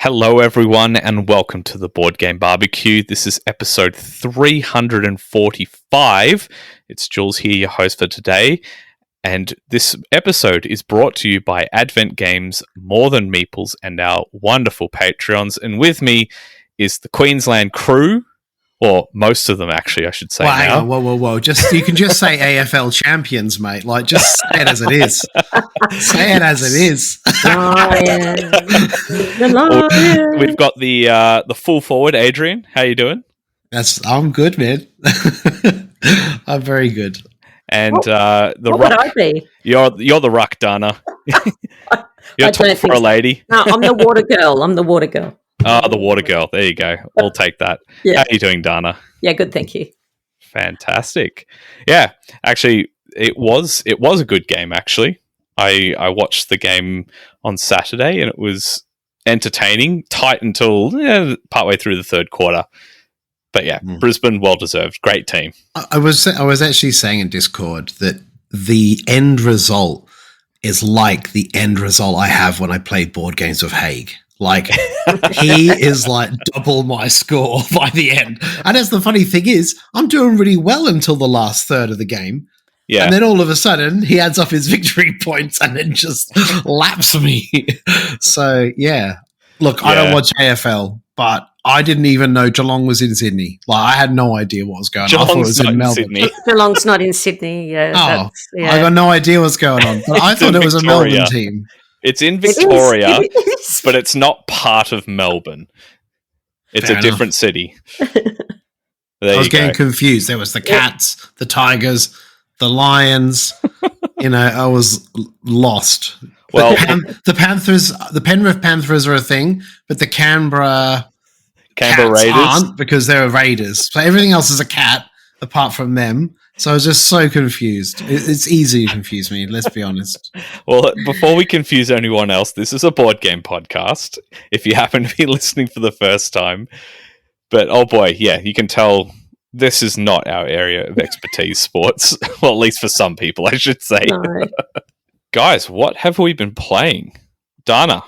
Hello, everyone, and welcome to the Board Game Barbecue. This is episode 345. It's Jules here, your host for today. And this episode is brought to you by Advent Games, More Than Meeples, and our wonderful Patreons. And with me is the Queensland crew, or most of them, actually, I should say. Hang on, whoa. You can just say AFL champions, mate. Like, just say it as it is. Say it as it is. Lion. We've got the full forward, Adrian. How you doing? I'm good, man. I'm very good. And what would I be? You're the ruck, Dana. You're tall for a lady. No, I'm the water girl. Oh, the water girl. There you go. We'll take that. Yeah. How are you doing, Dana? Yeah, good, thank you. Fantastic. Yeah, actually, it was a good game, actually. I watched the game on Saturday, and it was entertaining, tight until partway through the third quarter. But yeah, Brisbane, well-deserved. Great team. I was actually saying in Discord that the end result is like the end result I have when I play board games with Haig. Like, he is like double my score by the end. And that's the funny thing is, I'm doing really well until the last third of the game. Yeah. And then all of a sudden, he adds up his victory points and then just laps me. So, yeah. Look, I don't watch AFL, but I didn't even know Geelong was in Sydney. Like, I had no idea what was going on. I thought it was in Melbourne. Sydney. Geelong's not in Sydney. I got no idea what's going on. But I thought it was a Melbourne team. It's in Victoria, but it's not part of Melbourne. It's a different city. I was getting confused. There was the Cats, the Tigers, the Lions. I was lost. Well, the Panthers, the Penrith Panthers are a thing, but the Canberra Raiders aren't because they're Raiders. So everything else is a cat apart from them. So I was just so confused. It's easy to confuse me, let's be honest. Well, before we confuse anyone else, this is a board game podcast, if you happen to be listening for the first time. But, oh boy, yeah, you can tell this is not our area of expertise, sports. Well, at least for some people, I should say. No. Guys, what have we been playing? Dana?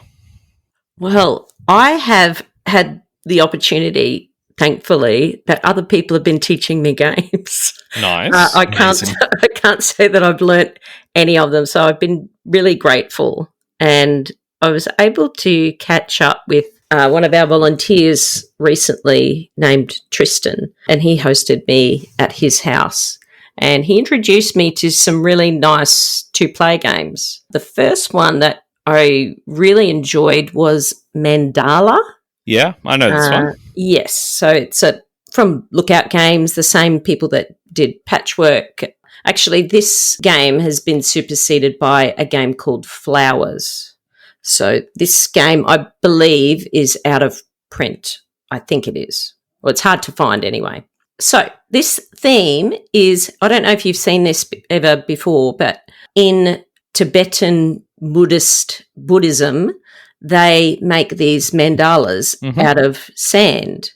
Well, I have had the opportunity, thankfully, that other people have been teaching me games. Nice. I can't say that I've learnt any of them, so I've been really grateful. And I was able to catch up with one of our volunteers recently named Tristan, and he hosted me at his house. And he introduced me to some really nice two-player games. The first one that I really enjoyed was Mandala. Yeah, I know this one. Yes, so it's from Lookout Games, the same people that did Patchwork. Actually, this game has been superseded by a game called Flowers. So this game, I believe, is out of print. I think it is. Well, it's hard to find anyway. So this theme is, I don't know if you've seen this ever before, but in Tibetan Buddhism, they make these mandalas out of sand,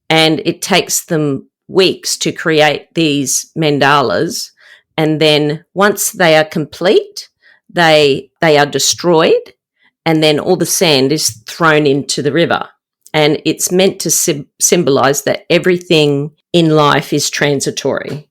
and it takes them weeks to create these mandalas. And then once they are complete, they are destroyed, and then all the sand is thrown into the river. And it's meant to symbolize that everything in life is transitory.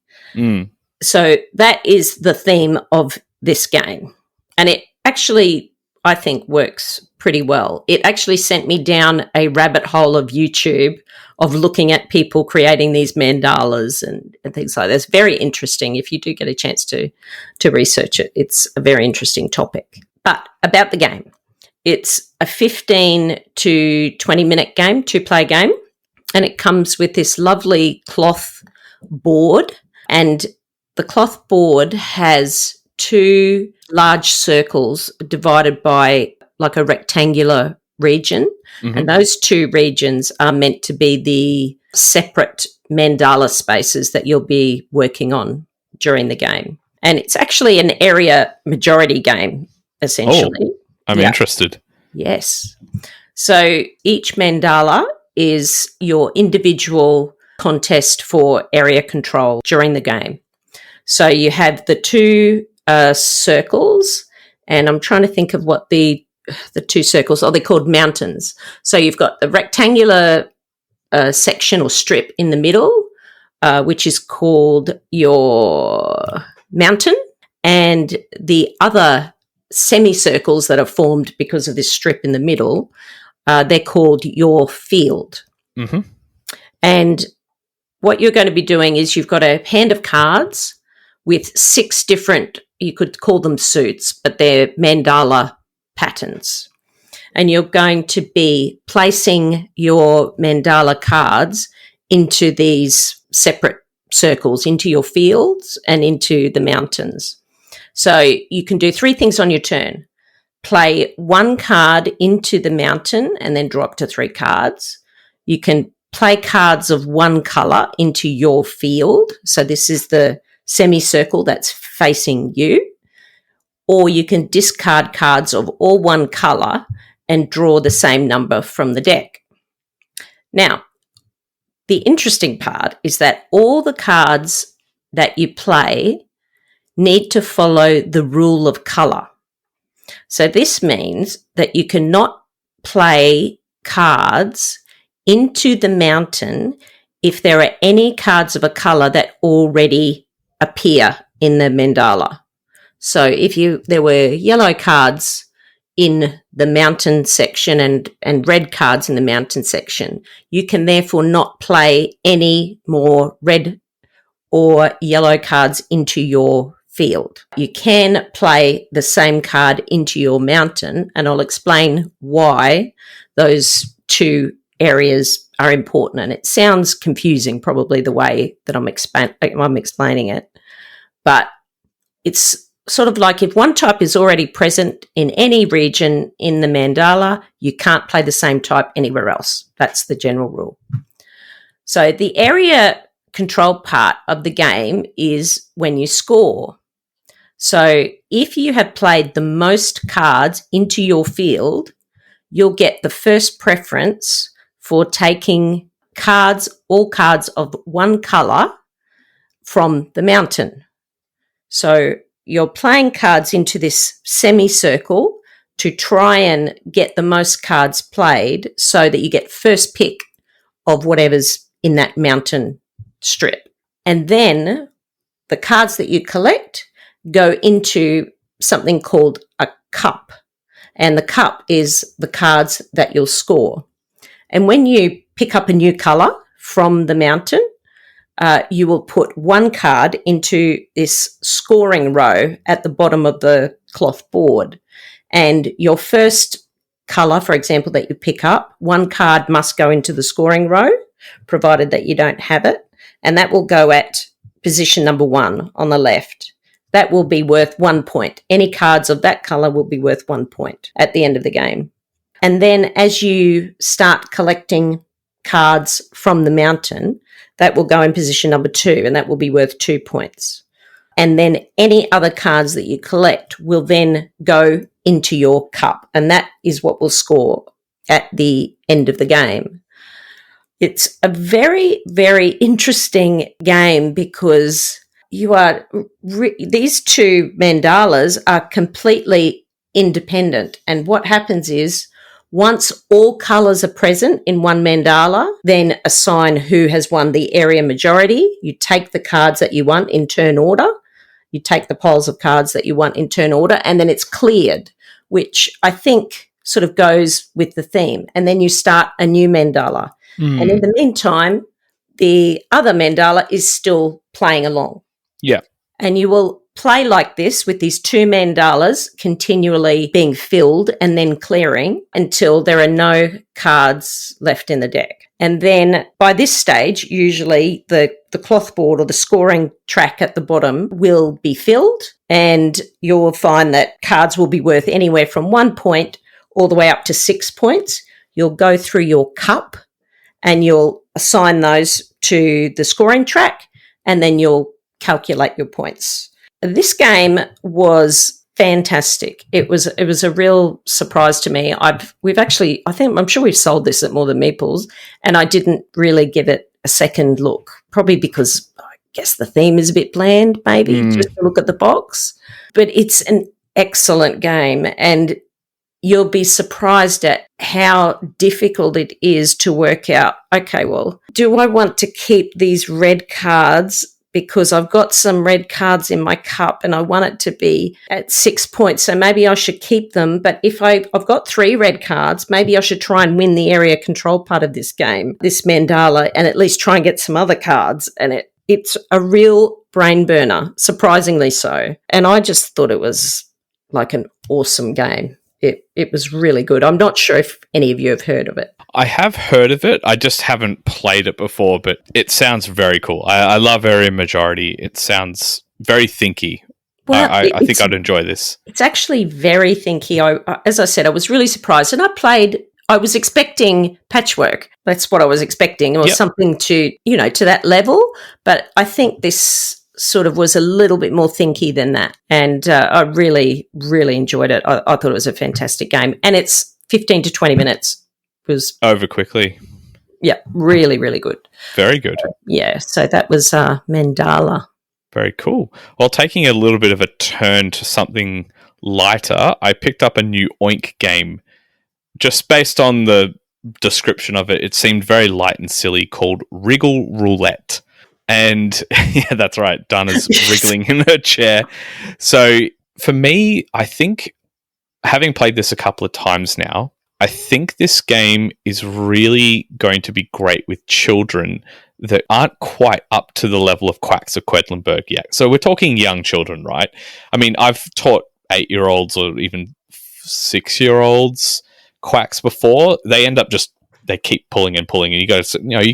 So that is the theme of this game. And it actually, I think, works pretty well. It actually sent me down a rabbit hole of YouTube of looking at people creating these mandalas and things like that. It's very interesting. If you do get a chance to research it, it's a very interesting topic. But about the game, it's a 15 to 20-minute game, two-player game, and it comes with this lovely cloth board. And the cloth board has two large circles divided by like a rectangular region. And those two regions are meant to be the separate mandala spaces that you'll be working on during the game. And it's actually an area majority game, essentially. Oh, I'm interested. Yes. So each mandala is your individual contest for area control during the game. So you have the two circles, and I'm trying to think of what the the two circles, they're called mountains. So you've got the rectangular section or strip in the middle, which is called your mountain, and the other semicircles that are formed because of this strip in the middle, they're called your field. Mm-hmm. And what you're going to be doing is you've got a hand of cards with 6 different, you could call them suits, but they're mandala patterns. And you're going to be placing your mandala cards into these separate circles, into your fields and into the mountains. So you can do 3 things on your turn. Play 1 card into the mountain and then draw up to 3 cards. You can play cards of 1 colour into your field. So this is the semicircle that's facing you. Or you can discard cards of all 1 colour and draw the same number from the deck. Now, the interesting part is that all the cards that you play need to follow the rule of colour. So this means that you cannot play cards into the mountain if there are any cards of a colour that already appear in the mandala. So if there were yellow cards in the mountain section and red cards in the mountain section, you can therefore not play any more red or yellow cards into your field. You can play the same card into your mountain, and I'll explain why those 2 areas are important. And it sounds confusing probably the way that I'm explaining it, but it's sort of like if one type is already present in any region in the mandala, you can't play the same type anywhere else. That's the general rule. So the area control part of the game is when you score. So if you have played the most cards into your field, you'll get the first preference for taking all cards of 1 colour from the mountain. So you're playing cards into this semicircle to try and get the most cards played so that you get first pick of whatever's in that mountain strip. And then the cards that you collect go into something called a cup. And the cup is the cards that you'll score. And when you pick up a new colour from the mountain, you will put 1 card into this scoring row at the bottom of the cloth board. And your first colour, for example, that you pick up, 1 card must go into the scoring row, provided that you don't have it. And that will go at position number 1 on the left. That will be worth 1 point. Any cards of that colour will be worth 1 point at the end of the game. And then as you start collecting cards from the mountain, that will go in position number 2, and that will be worth 2 points. And then any other cards that you collect will then go into your cup, and that is what will score at the end of the game. It's a very, very interesting game because these 2 mandalas are completely independent, and what happens is once all colours are present in one mandala, then assign who has won the area majority. You take the cards that you want in turn order. You take the piles of cards that you want in turn order, and then it's cleared, which I think sort of goes with the theme. And then you start a new mandala. And in the meantime, the other mandala is still playing along. Yeah. And you will play like this with these 2 mandalas continually being filled and then clearing until there are no cards left in the deck. And then by this stage, usually the cloth board or the scoring track at the bottom will be filled, and you'll find that cards will be worth anywhere from 1 point all the way up to 6 points. You'll go through your cup and you'll assign those to the scoring track, and then you'll calculate your points. This game was fantastic. It was a real surprise to me. I'm sure we've sold this at More Than Meeples, and I didn't really give it a second look, probably because I guess the theme is a bit bland, maybe, just to look at the box. But it's an excellent game, and you'll be surprised at how difficult it is to work out, okay, well, do I want to keep these red cards because I've got some red cards in my cup and I want it to be at 6 points, so maybe I should keep them. But if I've got 3 red cards, maybe I should try and win the area control part of this game, this mandala, and at least try and get some other cards. And it's a real brain burner, surprisingly so. And I just thought it was like an awesome game. It was really good. I'm not sure if any of you have heard of it. I have heard of it. I just haven't played it before, but it sounds very cool. I love Area Majority. It sounds very thinky. Well, I think I'd enjoy this. It's actually very thinky. As I said, I was really surprised. And I was expecting patchwork. That's what I was expecting, or something to that level. But I think this sort of was a little bit more thinky than that. And I really, really enjoyed it. I thought it was a fantastic game. And it's 15 to 20 minutes. It was over quickly. Yeah, really, really good. Very good. So that was Mandala. Very cool. Well, taking a little bit of a turn to something lighter, I picked up a new Oink game. Just based on the description of it, it seemed very light and silly, called Wriggle Roulette. And yeah, that's right. Dana's wriggling in her chair. So for me, I think, having played this a couple of times now, I think this game is really going to be great with children that aren't quite up to the level of Quacks of Quedlinburg yet. So we're talking young children, right? I mean, I've taught 8-year-olds or even 6-year-olds Quacks before. They end up they keep pulling and pulling, and you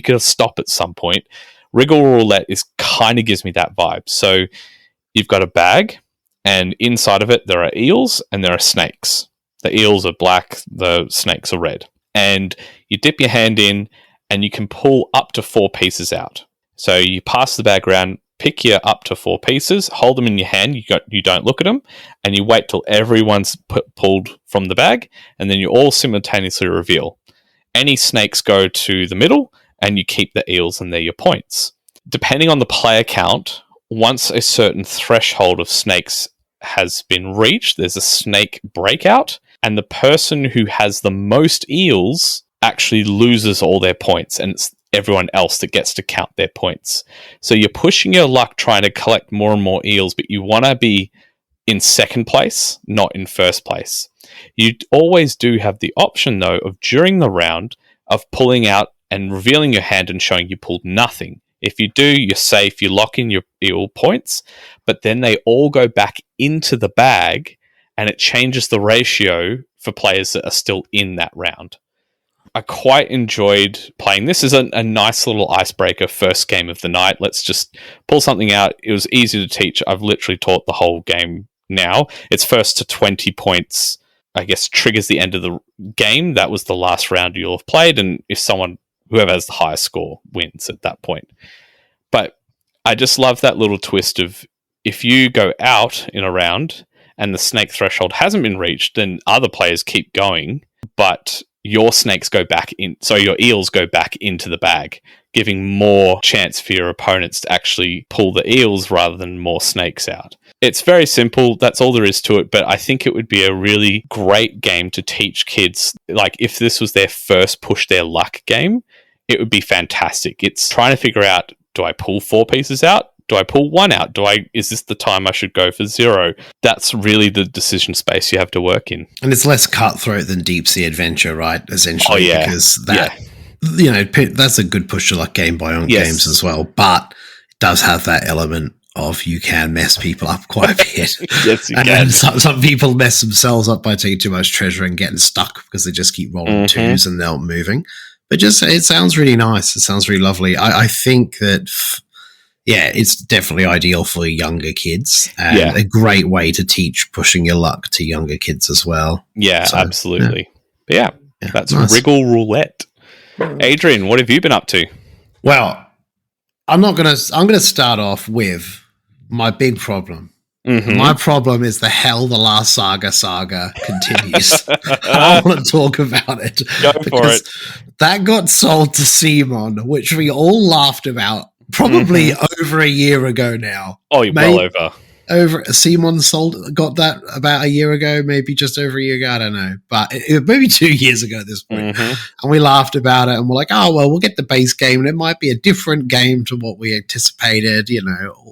got to stop at some point. Wriggle Roulette kind of gives me that vibe. So you've got a bag, and inside of it there are eels and there are snakes. The eels are black, the snakes are red. And you dip your hand in and you can pull up to 4 pieces out. So you pass the bag around, pick your up to 4 pieces, hold them in your hand, you don't look at them, and you wait till everyone's pulled from the bag, and then you all simultaneously reveal. Any snakes go to the middle, and you keep the eels, and they're your points. Depending on the player count, once a certain threshold of snakes has been reached, there's a snake breakout, and the person who has the most eels actually loses all their points, and it's everyone else that gets to count their points. So you're pushing your luck trying to collect more and more eels, but you want to be in second place, not in first place. You always do have the option, though, of during the round of pulling out and revealing your hand and showing you pulled nothing. If you do, you're safe, you lock in your eel points, but then they all go back into the bag, and it changes the ratio for players that are still in that round. I quite enjoyed playing this. As a nice little icebreaker first game of the night. Let's just pull something out. It was easy to teach. I've literally taught the whole game now. It's first to 20 points, I guess, triggers the end of the game. That was the last round you'll have played, and whoever has the highest score wins at that point. But I just love that little twist of, if you go out in a round and the snake threshold hasn't been reached, then other players keep going, but your snakes go back in, so your eels go back into the bag, giving more chance for your opponents to actually pull the eels rather than more snakes out. It's very simple. That's all there is to it, but I think it would be a really great game to teach kids. Like, if this was their first push their luck game, it would be fantastic. It's trying to figure out, do I pull 4 pieces out? Do I pull 1 out? Is this the time I should go for 0? That's really the decision space you have to work in. And it's less cutthroat than Deep Sea Adventure, right? Essentially, oh, yeah. Because that's a good push your luck game by Oink Games as well. But it does have that element of, you can mess people up quite a bit. Yes, you and can. then some people mess themselves up by taking too much treasure and getting stuck because they just keep rolling 2s and they're not moving. But it sounds really nice. It sounds really lovely. I think that, it's definitely ideal for younger kids, and a great way to teach pushing your luck to younger kids as well. Yeah, so, absolutely. Yeah. But that's nice. Wriggle Roulette. Adrian, what have you been up to? Well, I'm going to start off with my big problem. Mm-hmm. My problem is the Last Saga continues. I want to talk about it. Go for it. That got sold to Simon, which we all laughed about probably over a year ago now. Oh, well over. Simon got that about a year ago, maybe just over a year ago. I don't know, but maybe 2 years ago at this point. And we laughed about it, and we're like, "Oh well, we'll get the base game, and it might be a different game to what we anticipated."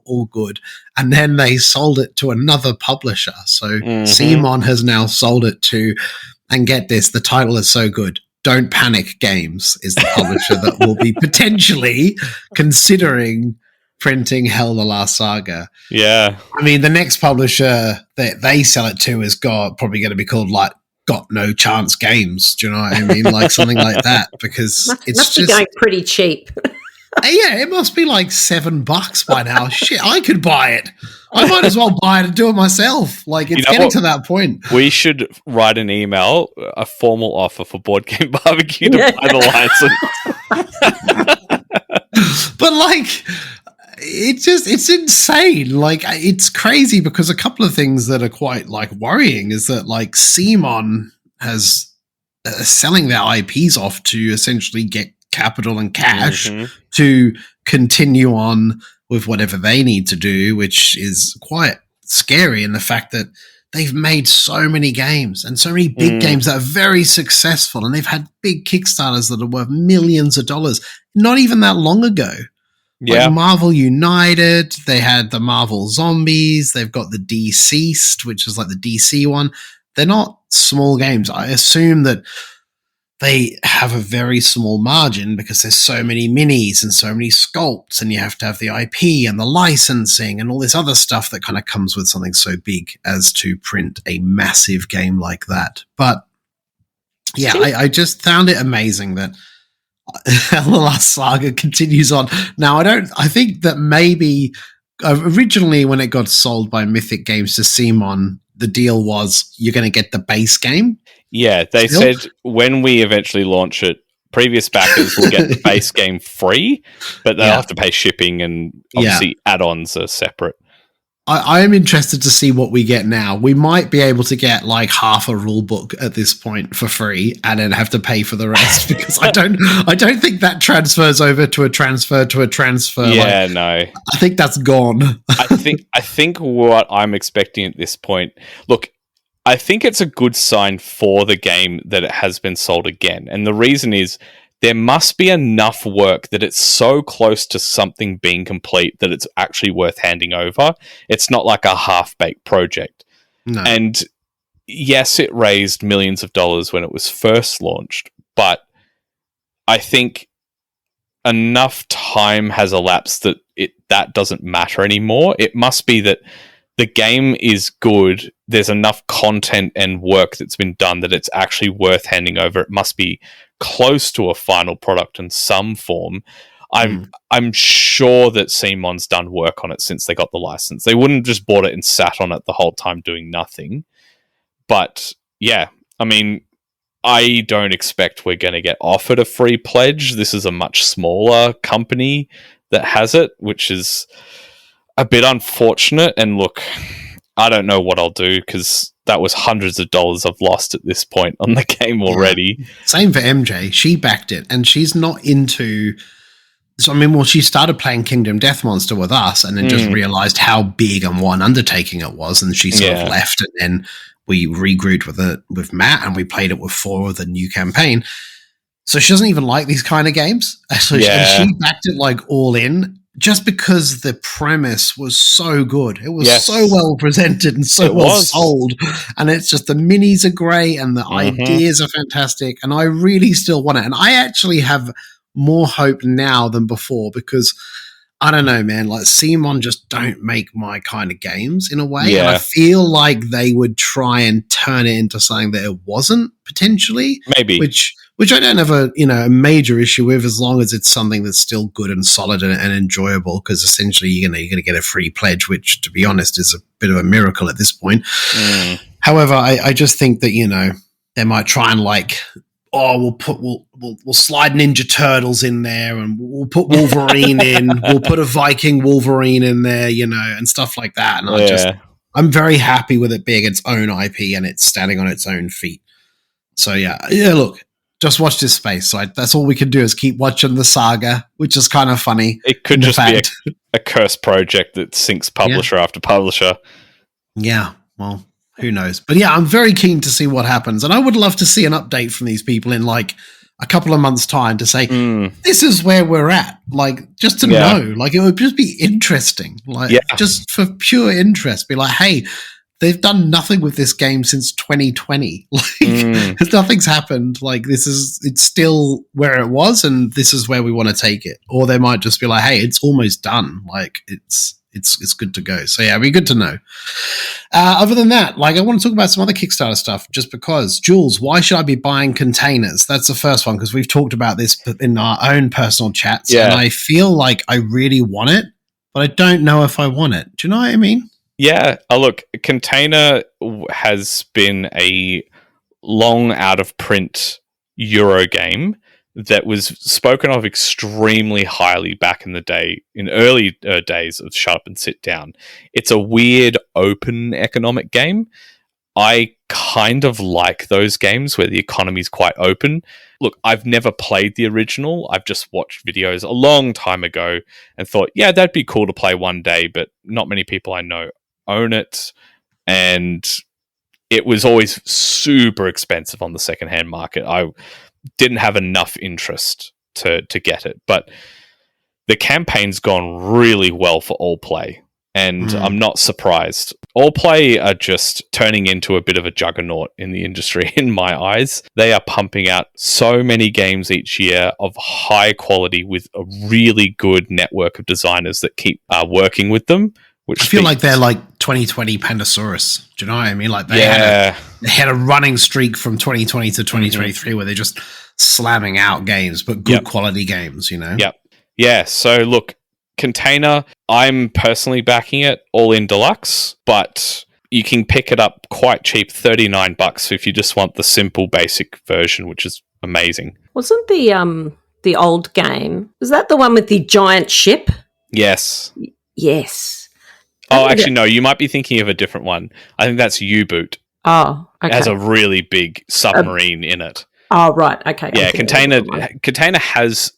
All good. And then they sold it to another publisher. So Simon has now sold it to, and get this, the title is so good. Don't Panic Games is the publisher that will be potentially considering printing Hell the Last Saga. Yeah. I mean, the next publisher that they sell it to is probably going to be called like Got No Chance Games. Do you know what I mean? Like something like that, because it's must just be going pretty cheap. Yeah, it must be like $7 by now. Shit, I could buy it. I might as well buy it and do it myself. Like, it's getting to that point. We should write an email, a formal offer for Board Game Barbecue to buy the license. But like, it's insane. Like, it's crazy because a couple of things that are quite like worrying is that like Simon has selling their IPs off to essentially get capital and cash to continue on with whatever they need to do, which is quite scary in the fact that they've made so many games and so many big games that are very successful, and they've had big Kickstarters that are worth millions of dollars not even that long ago. Yeah. Like Marvel United, they had the Marvel Zombies, they've got the Deceased, which is like the DC one. They're not small games. I assume that they have a very small margin because there's so many minis and so many sculpts, and you have to have the IP and the licensing and all this other stuff that kind of comes with something so big as to print a massive game like that. But yeah, I just found it amazing that The Last Saga continues on. Now, I think that maybe originally when it got sold by Mythic Games to Simon, the deal was you're going to get the base game. Yeah, they said when we eventually launch it, previous backers will get the base game free, but they'll have to pay shipping, and obviously add-ons are separate. I am interested to see what we get now. We might be able to get like half a rule book at this point for free and then have to pay for the rest because I don't think that transfers over to a transfer to a transfer. Yeah, no. I think that's gone. I think what I'm expecting at this point, look, I think it's a good sign for the game that it has been sold again. And the reason is there must be enough work that it's so close to something being complete that it's actually worth handing over. It's not like a half-baked project. No. And yes, it raised millions of dollars when it was first launched, but I think enough time has elapsed that that doesn't matter anymore. It must be that the game is good. There's enough content and work that's been done that it's actually worth handing over. It must be close to a final product in some form. I'm sure that Simon's done work on it since they got the license. They wouldn't have just bought it and sat on it the whole time doing nothing. But yeah, I mean, I don't expect we're going to get offered a free pledge. This is a much smaller company that has it, which is a bit unfortunate. And look, I don't know what I'll do because that was hundreds of dollars I've lost at this point on the game already. Same for MJ. She backed it, and she's not into... So, I mean, well, she started playing Kingdom Death Monster with us and then just realized how big and what an undertaking it was, and she sort of left, and then we regrouped with it with Matt, and we played it with 4 of the new campaign. So she doesn't even like these kind of games. So she backed it like all in, just because the premise was so good. It was so well presented and so well sold. And it's just the minis are great and the ideas are fantastic. And I really still want it. And I actually have more hope now than before because I don't know, man, like Simon just don't make my kind of games in a way. And I feel like they would try and turn it into something that it wasn't potentially. Maybe. Which I don't have a major issue with as long as it's something that's still good and solid and enjoyable, because essentially you're gonna get a free pledge, which to be honest is a bit of a miracle at this point. However, I just think that they might try and like, we'll slide Ninja Turtles in there, and we'll put Wolverine in, we'll put a Viking Wolverine in there, and stuff like that. And I'm very happy with it being its own IP and it's standing on its own feet. So yeah, look. Just watch this space. So that's all we can do is keep watching the saga, which is kind of funny. It could just a cursed project that sinks publisher after publisher. Yeah, well, who knows? But yeah, I'm very keen to see what happens. And I would love to see an update from these people in like a couple of months' time to say, this is where we're at. Like, just to know. Like, it would just be interesting. Like, just for pure interest. Be like, hey, they've done nothing with this game since 2020. Like, nothing's happened. Like, it's still where it was, and this is where we want to take it. Or they might just be like, hey, it's almost done. Like, it's good to go. So yeah, it'd be good to know. Other than that, like, I want to talk about some other Kickstarter stuff just because. Jules, why should I be buying containers? That's the first one, because we've talked about this in our own personal chats, and I feel like I really want it, but I don't know if I want it. Do you know what I mean? Yeah. Look, Container has been a long out of print Euro game that was spoken of extremely highly back in the day, in early days of Shut Up and Sit Down. It's a weird open economic game. I kind of like those games where the economy's quite open. Look, I've never played the original. I've just watched videos a long time ago and thought, yeah, that'd be cool to play one day, but not many people I know own it. And it was always super expensive on the secondhand market. I didn't have enough interest to get it, but the campaign's gone really well for All Play, and I'm not surprised. All Play are just turning into a bit of a juggernaut in the industry in my eyes. They are pumping out so many games each year of high quality with a really good network of designers that keep working with them. Which I feel like they're like 2020 Pandasaurus. Do you know what I mean? Like they had a running streak from 2020 to 2023 where they're just slamming out games, but good quality games, you know? Yep. Yeah. So look, Container, I'm personally backing it all in deluxe, but you can pick it up quite cheap, $39 if you just want the simple basic version, which is amazing. Wasn't the old game, was that the one with the giant ship? Yes. Yes. Oh, actually, no, you might be thinking of a different one. I think that's U-Boot. Oh, okay. It has a really big submarine in it. Oh, right. Okay. Yeah, Container has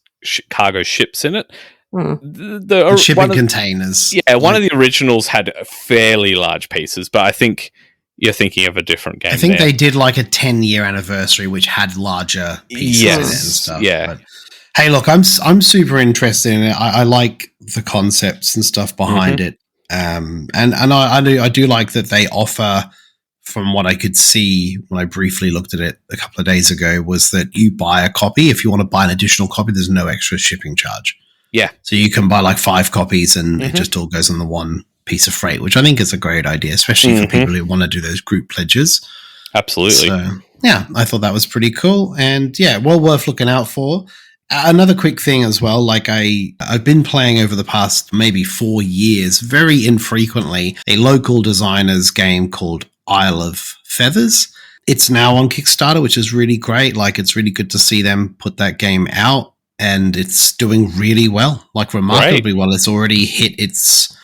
cargo ships in it. The shipping containers. Yeah, one of the originals had fairly large pieces, but I think you're thinking of a different game. I think they did like a 10-year anniversary, which had larger pieces in it and stuff. Yeah. But, hey, look, I'm super interested in it. I like the concepts and stuff behind it. And I do like that they offer, from what I could see when I briefly looked at it a couple of days ago, was that you buy a copy. If you want to buy an additional copy, there's no extra shipping charge. Yeah. So you can buy like 5 copies and it just all goes on the one piece of freight, which I think is a great idea, especially for people who want to do those group pledges. Absolutely. So, yeah, I thought that was pretty cool. And yeah, well worth looking out for. Another quick thing as well, like I've been playing over the past maybe 4 years, very infrequently, a local designer's game called Isle of Feathers. It's now on Kickstarter, which is really great. Like, it's really good to see them put that game out, and it's doing really well, like remarkably well. It's already hit its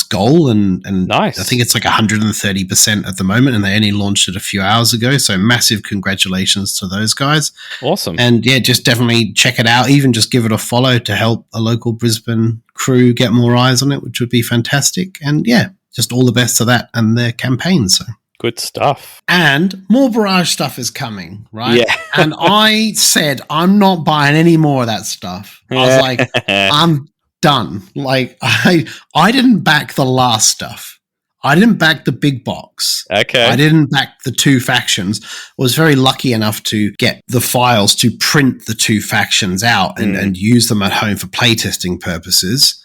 goal, and nice. I think it's like 130% at the moment, and they only launched it a few hours ago. So massive congratulations to those guys. Awesome. And yeah, just definitely check it out. Even just give it a follow to help a local Brisbane crew get more eyes on it, which would be fantastic. And yeah, just all the best to that and their campaign. So good stuff. And more Barrage stuff is coming, right? Yeah. And I said, I'm not buying any more of that stuff. I was like, I'm done. Like, I didn't back the last stuff. I didn't back the big box. Okay. I didn't back the 2 factions. I was very lucky enough to get the files to print the 2 factions out and use them at home for playtesting purposes.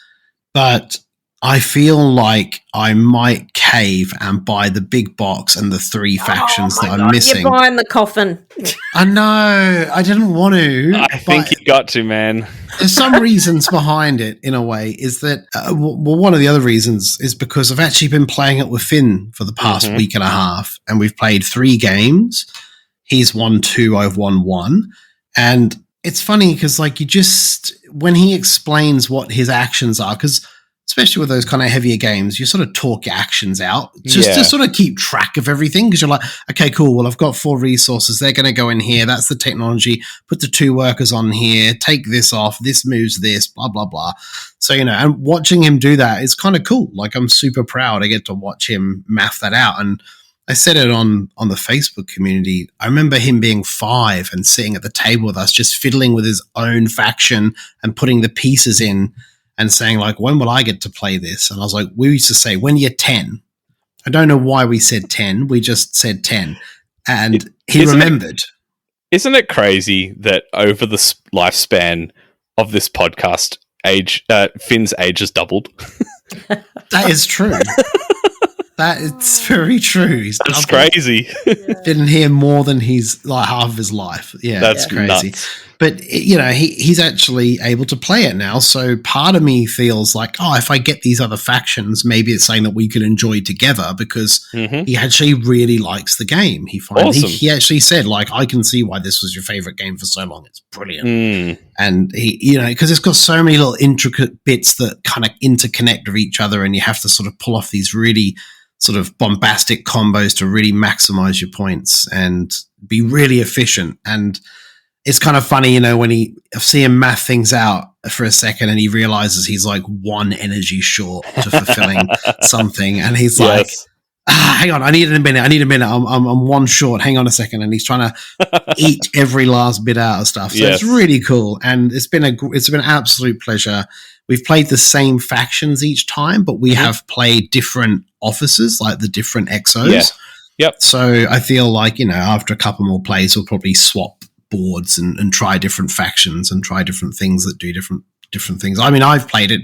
But I feel like I might cave and buy the big box and the 3 factions that I'm missing. You're buying the coffin. I know. I didn't want to. I think you got to, man. There's some reasons behind it, in a way, is that, one of the other reasons is because I've actually been playing it with Finn for the past week and a half, and we've played 3 games. He's won 2, I've won 1. And it's funny because, like, when he explains what his actions are, because especially with those kind of heavier games, you sort of talk your actions out just to Yeah. sort of keep track of everything, because you're like, okay, cool. Well, I've got 4 resources. They're going to go in here. That's the technology. Put the 2 workers on here. Take this off. This moves this, blah, blah, blah. So, and watching him do that is kind of cool. Like, I'm super proud. I get to watch him math that out. And I said it on the Facebook community. I remember him being 5 and sitting at the table with us, just fiddling with his own faction and putting the pieces in and saying, like, when will I get to play this? And I was like, we used to say, when you're 10. I don't know why we said 10. We just said 10. And he remembered. Isn't it crazy that over the lifespan of this podcast, Finn's age has doubled? That is true. That is very true. That's crazy. Didn't hear more than he's like half of his life. Yeah, That's crazy. nuts. But he's actually able to play it now. So part of me feels like, if I get these other factions, maybe it's something that we could enjoy together, because he actually really likes the game. He actually said, like, I can see why this was your favorite game for so long. It's brilliant. And he, because it's got so many little intricate bits that kind of interconnect with each other, and you have to sort of pull off these really sort of bombastic combos to really maximize your points and be really efficient. And it's kind of funny, when I see him math things out for a second and he realizes he's like 1 energy short to fulfilling something. And he's like, hang on, I need a minute. I'm 1 short. Hang on a second. And he's trying to eat every last bit out of stuff. So it's really cool. And it's been an absolute pleasure. We've played the same factions each time, but we have played different officers, like the different XOs. Yeah. Yep. So I feel like, after a couple more plays, we'll probably swap boards and try different factions and try different things that do different things. I mean, I've played it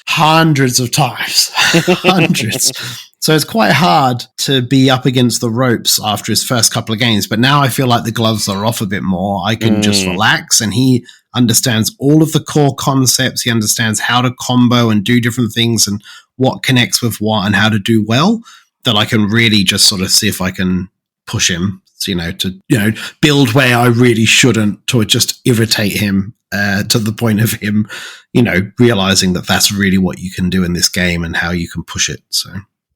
hundreds of times, hundreds. So it's quite hard to be up against the ropes after his first couple of games. But now I feel like the gloves are off a bit more. I can just relax, and he understands all of the core concepts. He understands how to combo and do different things and what connects with what and how to do well, that I can really just sort of see if I can push him, to build where I really shouldn't, to just irritate him to the point of him, realizing that that's really what you can do in this game and how you can push it. So,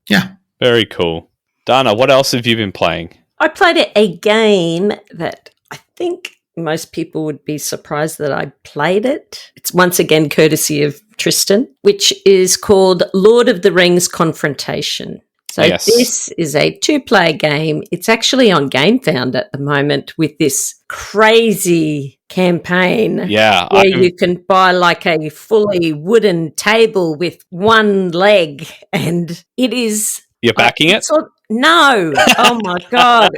yeah. Very cool. Dana, what else have you been playing? I played a game that I think most people would be surprised that I played it. It's once again courtesy of Tristan, which is called Lord of the Rings Confrontation. So This is a 2-player game. It's actually on GameFound at the moment with this crazy campaign. Yeah. Where you can buy like a fully wooden table with 1 leg, and it is... You're backing it? No. Oh my God.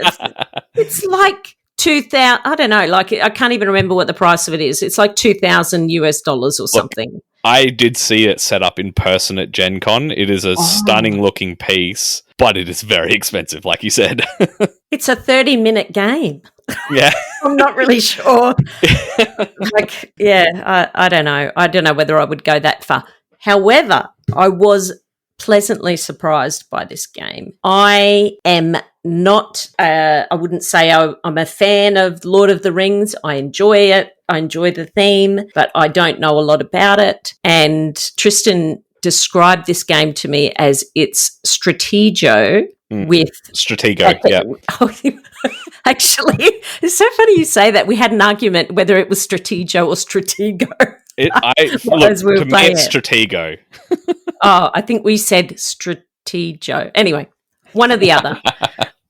It's like 2,000, I don't know, like I can't even remember what the price of it is. It's like $2,000 or something. I did see it set up in person at Gen Con. It is a stunning looking piece, but it is very expensive, like you said. It's a 30-minute game. Yeah. I'm not really sure. I don't know. I don't know whether I would go that far. However, I was pleasantly surprised by this game. I am not, I wouldn't say I'm a fan of Lord of the Rings. I enjoy it. I enjoy the theme, but I don't know a lot about it. And Tristan described this game to me as it's Stratego with... Stratego, yeah. Actually, it's so funny you say that. We had an argument whether it was Stratego or Stratego. To me, it's Stratego. I think we said Stratego. Anyway, one or the other.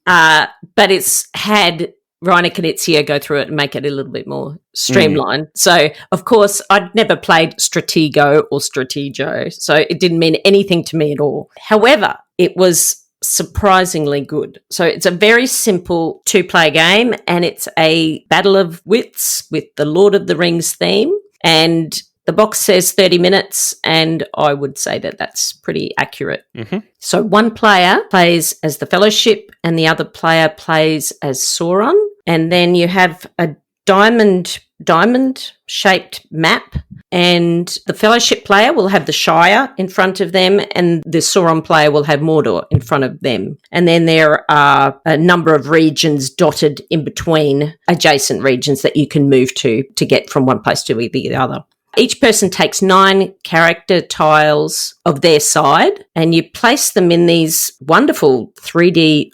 But it's had Reiner Knizia go through it and make it a little bit more streamlined. So, of course, I'd never played Stratego or Stratego, so it didn't mean anything to me at all. However, it was surprisingly good. So it's a very simple 2-player game, and it's a battle of wits with the Lord of the Rings theme. And the box says 30 minutes, and I would say that that's pretty accurate. So one player plays as the Fellowship and the other player plays as Sauron. And then you have a diamond-shaped map, and the Fellowship player will have the Shire in front of them, and the Sauron player will have Mordor in front of them. And then there are a number of regions dotted in between, adjacent regions that you can move to get from one place to the other. Each person takes 9 character tiles of their side, and you place them in these wonderful 3D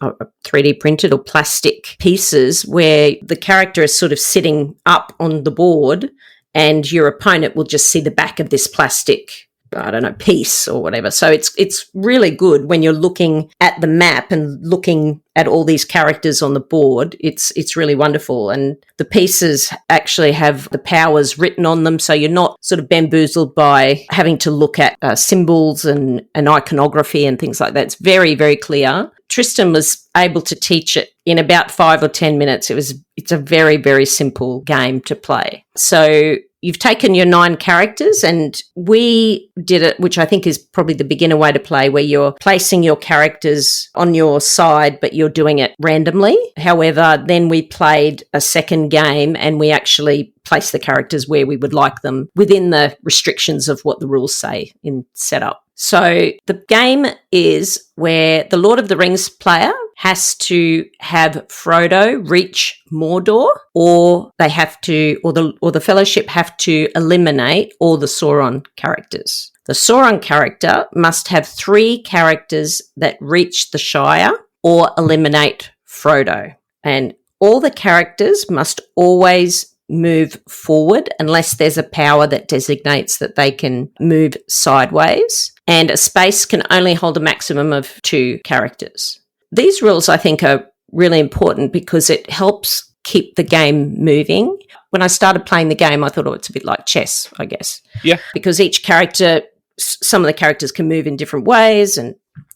printed or plastic pieces where the character is sort of sitting up on the board, and your opponent will just see the back of this plastic, I don't know, piece or whatever. So it's really good when you're looking at the map and looking at all these characters on the board. It's really wonderful. And the pieces actually have the powers written on them, so you're not sort of bamboozled by having to look at symbols and iconography and things like that. It's very, very clear. Tristan was able to teach it in about 5 or 10 minutes. It's a very, very simple game to play. So you've taken your 9 characters, and we did it, which I think is probably the beginner way to play, where you're placing your characters on your side, but you're doing it randomly. However, then we played a second game and we actually placed the characters where we would like them within the restrictions of what the rules say in setup. So the game is where the Lord of the Rings player has to have Frodo reach Mordor, or they have to, or the Fellowship have to eliminate all the Sauron characters. The Sauron character must have 3 characters that reach the Shire or eliminate Frodo. And all the characters must always move forward unless there's a power that designates that they can move sideways. And a space can only hold a maximum of 2 characters. These rules, I think, are really important because it helps keep the game moving. When I started playing the game, I thought, it's a bit like chess, I guess. Yeah. Because each character, some of the characters can move in different ways.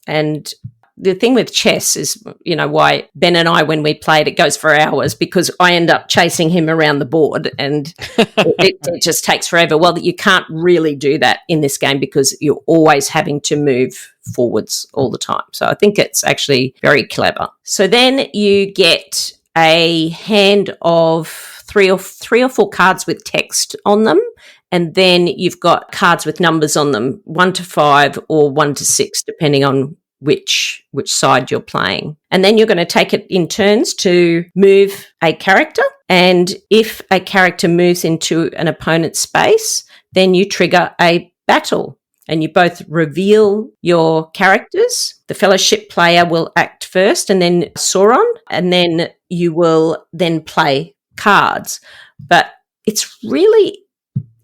And the thing with chess is, why Ben and I, when we played, it goes for hours because I end up chasing him around the board and it just takes forever. Well, you can't really do that in this game because you're always having to move forwards all the time. So I think it's actually very clever. So then you get a hand of three or four cards with text on them. And then you've got cards with numbers on them, 1 to 5 or 1 to 6, depending on which side you're playing. And then you're going to take it in turns to move a character. And if a character moves into an opponent's space, then you trigger a battle. And you both reveal your characters. The Fellowship player will act first, and then Sauron, and then you will then play cards. But it's really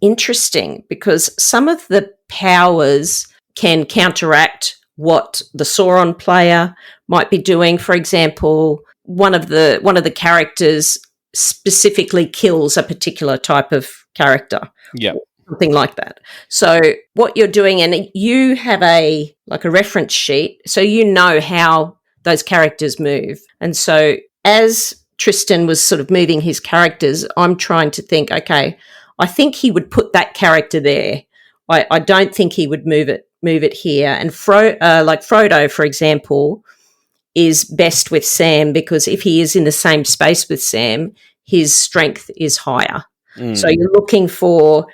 interesting because some of the powers can counteract what the Sauron player might be doing. For example, one of the characters specifically kills a particular type of character. Yeah. Something like that. So what you're doing, and you have a reference sheet, so you know how those characters move. And so as Tristan was sort of moving his characters, I'm trying to think, okay, I think he would put that character there. I don't think he would move it here. And Frodo, for example, is best with Sam because if he is in the same space with Sam, his strength is higher. So you're looking for,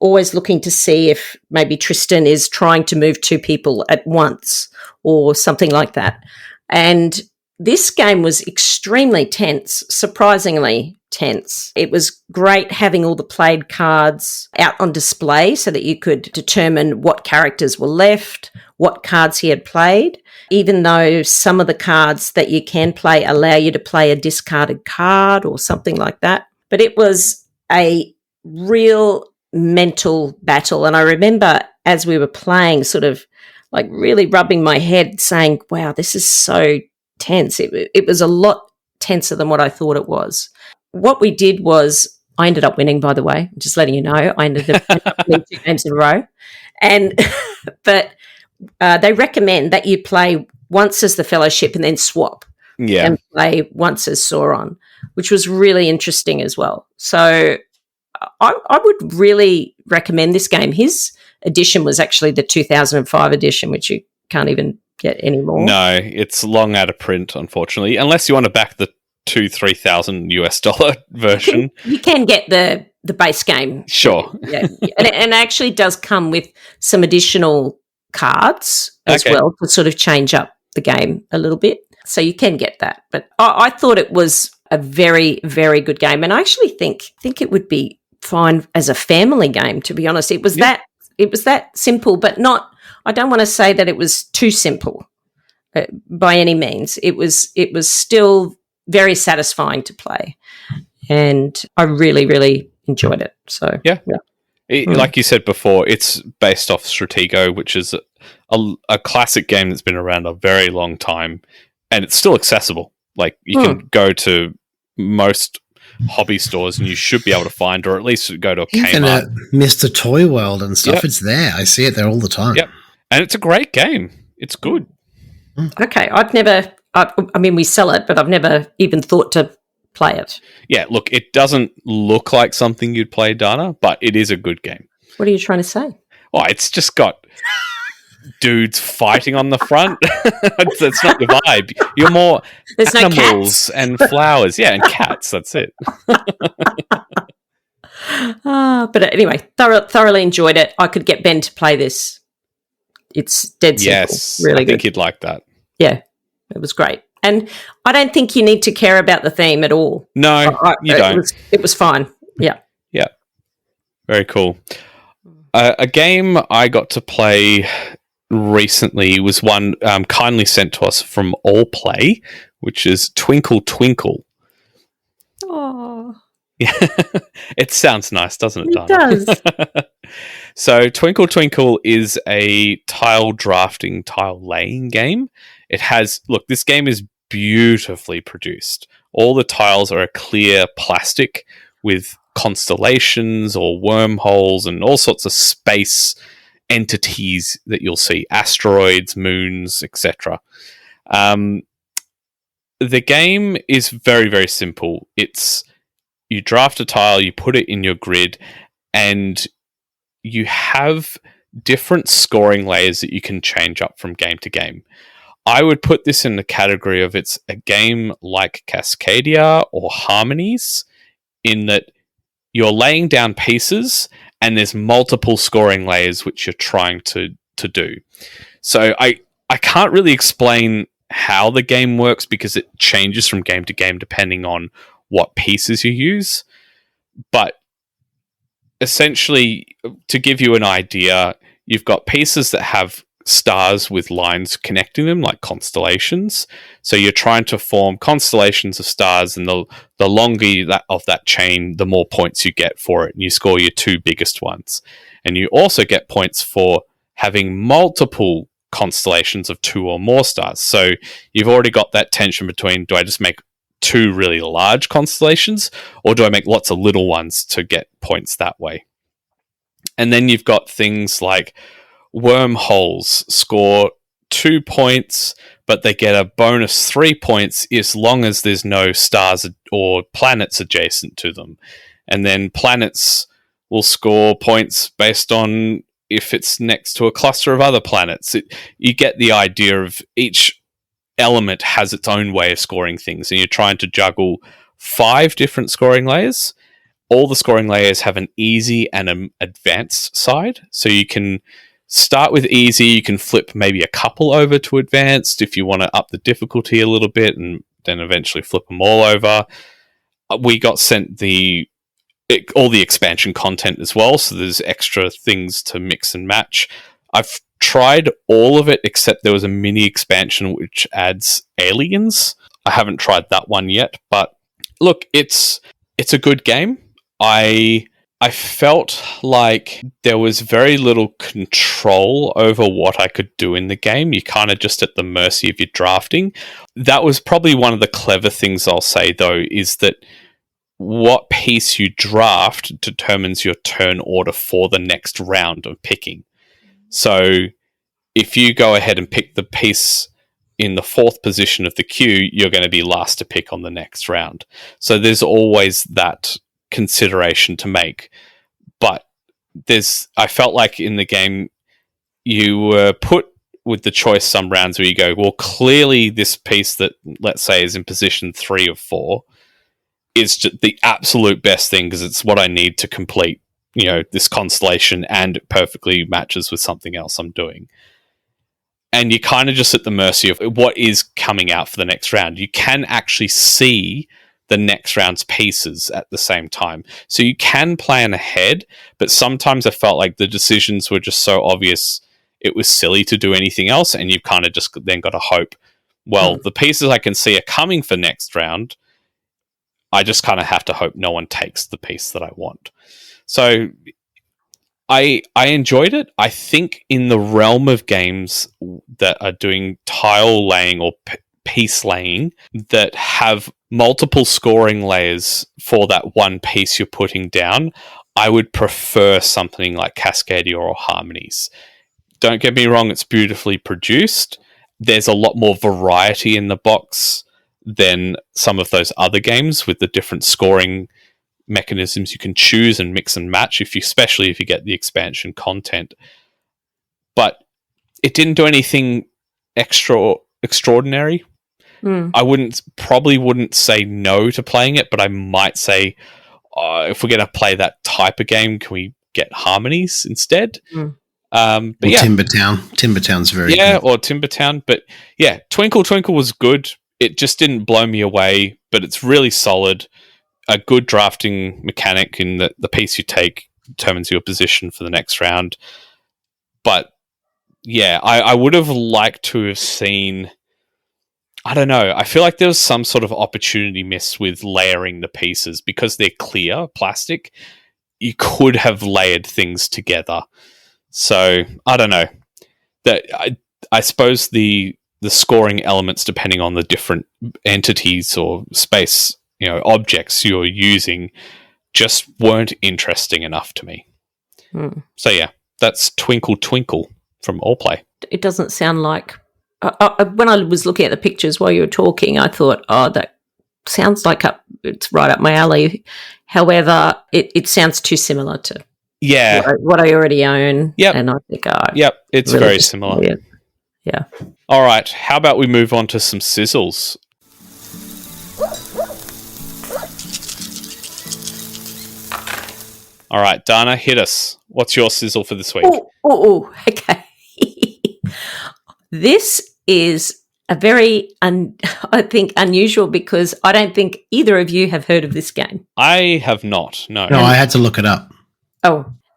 always looking to see if maybe Tristan is trying to move 2 people at once or something like that. And this game was extremely tense, surprisingly tense. It was great having all the played cards out on display so that you could determine what characters were left, what cards he had played, even though some of the cards that you can play allow you to play a discarded card or something like that. But it was a real mental battle. And I remember as we were playing, sort of really rubbing my head saying, wow, this is so tense. It was a lot tenser than what I thought it was. What we did was, I ended up winning, by the way, just letting you know. I ended up winning 2 games in a row. But they recommend that you play once as the Fellowship and then swap. Yeah. And play once as Sauron, which was really interesting as well. So I would really recommend this game. His edition was actually the 2005 edition, which you can't even get anymore. No, it's long out of print, unfortunately, unless you want to back the $3,000 US version. You can get the base game. Sure. Yeah. And it actually does come with some additional cards as well to sort of change up the game a little bit. So you can get that. But I thought it was a very, very good game. And I actually think it would be fine as a family game, to be honest. It was that simple, but not. I don't want to say that it was too simple by any means. It was still very satisfying to play, and I really, really enjoyed it. So yeah. Like you said before, it's based off Stratego, which is a classic game that's been around a very long time, and it's still accessible. Like, you can go to most hobby stores and you should be able to find, or at least go to a Kmart. Even at Mr. Toy World and stuff, it's there. I see it there all the time. Yep. And it's a great game. It's good. Okay, I've never... I mean, we sell it, but I've never even thought to play it. Yeah, look, it doesn't look like something you'd play, Dana, but it is a good game. What are you trying to say? Oh, it's just got dudes fighting on the front. That's not your vibe. You're more There's animals and flowers. Yeah, and cats. That's it. But anyway, thoroughly enjoyed it. I could get Ben to play this. It's dead simple. Yes, really I think good. he'd like that. Yeah, it was great. And I don't think you need to care about the theme at all. No, you don't. It was fine. Yeah. Yeah. Very cool. A game I got to play recently was one kindly sent to us from All Play, which is Twinkle Twinkle. Oh. Yeah, it sounds nice, doesn't it, Dana? It does. So Twinkle Twinkle is a tile drafting, tile laying game. It has, look, this game is beautifully produced. All the tiles are a clear plastic with constellations or wormholes and all sorts of space entities that you'll see, asteroids, moons, etc. The game is very, very simple. It's, you draft a tile, you put it in your grid, and you have different scoring layers that you can change up from game to game. I would put this in the category of, it's a game like Cascadia or Harmonies, in that you're laying down pieces and there's multiple scoring layers which you're trying to do. So I can't really explain how the game works because it changes from game to game depending on what pieces you use. But essentially, to give you an idea, you've got pieces that have stars with lines connecting them, like constellations. So you're trying to form constellations of stars, and the longer that chain, the more points you get for it, and you score your two biggest ones. And you also get points for having multiple constellations of two or more stars. So you've already got that tension between, do I just make two really large constellations, or do I make lots of little ones to get points that way? And then you've got things like wormholes score 2 points, but they get a bonus 3 points as long as there's no stars or planets adjacent to them. And then planets will score points based on if it's next to a cluster of other planets. You get the idea of each element has its own way of scoring things, and you're trying to juggle 5 different scoring layers. All the scoring layers have an easy and an advanced side, so you can start with easy, you can flip maybe a couple over to advanced if you want to up the difficulty a little bit, and then eventually flip them all over. We got sent all the expansion content as well, so there's extra things to mix and match. I've tried all of it except there was a mini expansion which adds aliens. I haven't tried that one yet, but look, it's a good game. I felt like there was very little control over what I could do in the game. You're kind of just at the mercy of your drafting. That was probably one of the clever things I'll say, though, is that what piece you draft determines your turn order for the next round of picking. So if you go ahead and pick the piece in the 4th position of the queue, you're going to be last to pick on the next round. So there's always that consideration to make. But I felt like in the game you were put with the choice some rounds where you go, well, clearly this piece that, let's say, is in position 3 of 4 is just the absolute best thing because it's what I need to complete, this constellation, and it perfectly matches with something else I'm doing. And you're kind of just at the mercy of what is coming out for the next round. You can actually see the next round's pieces at the same time. So you can plan ahead, but sometimes I felt like the decisions were just so obvious it was silly to do anything else, and you've kind of just then got to hope, well, the pieces I can see are coming for next round. I just kind of have to hope no one takes the piece that I want. So I enjoyed it. I think in the realm of games that are doing tile laying or piece laying that have multiple scoring layers for that one piece you're putting down, I would prefer something like Cascadia or Harmonies. Don't get me wrong, it's beautifully produced. There's a lot more variety in the box than some of those other games with the different scoring mechanisms you can choose and mix and match, especially if you get the expansion content. But it didn't do anything extraordinary. I probably wouldn't say no to playing it, but I might say, if we're going to play that type of game, can we get Harmonies instead? But yeah, Timbertown's very good. Yeah, or Timbertown. But yeah, Twinkle Twinkle was good. It just didn't blow me away, but it's really solid. A good drafting mechanic in the piece you take determines your position for the next round. But yeah, I would have liked to have seen, I don't know, I feel like there was some sort of opportunity miss with layering the pieces because they're clear plastic. You could have layered things together. So I don't know. That I suppose the scoring elements, depending on the different entities or space, objects you're using, just weren't interesting enough to me. So yeah, that's Twinkle Twinkle from Allplay. It doesn't sound like. When I was looking at the pictures while you were talking, I thought, that sounds like it's right up my alley. However, it sounds too similar to what I already own. Yep. And I think, it's really very similar. Yeah. All right. How about we move on to some sizzles? All right, Dana, hit us. What's your sizzle for this week? Okay. This is a very, I think, unusual because I don't think either of you have heard of this game. I have not, no. No, I had to look it up.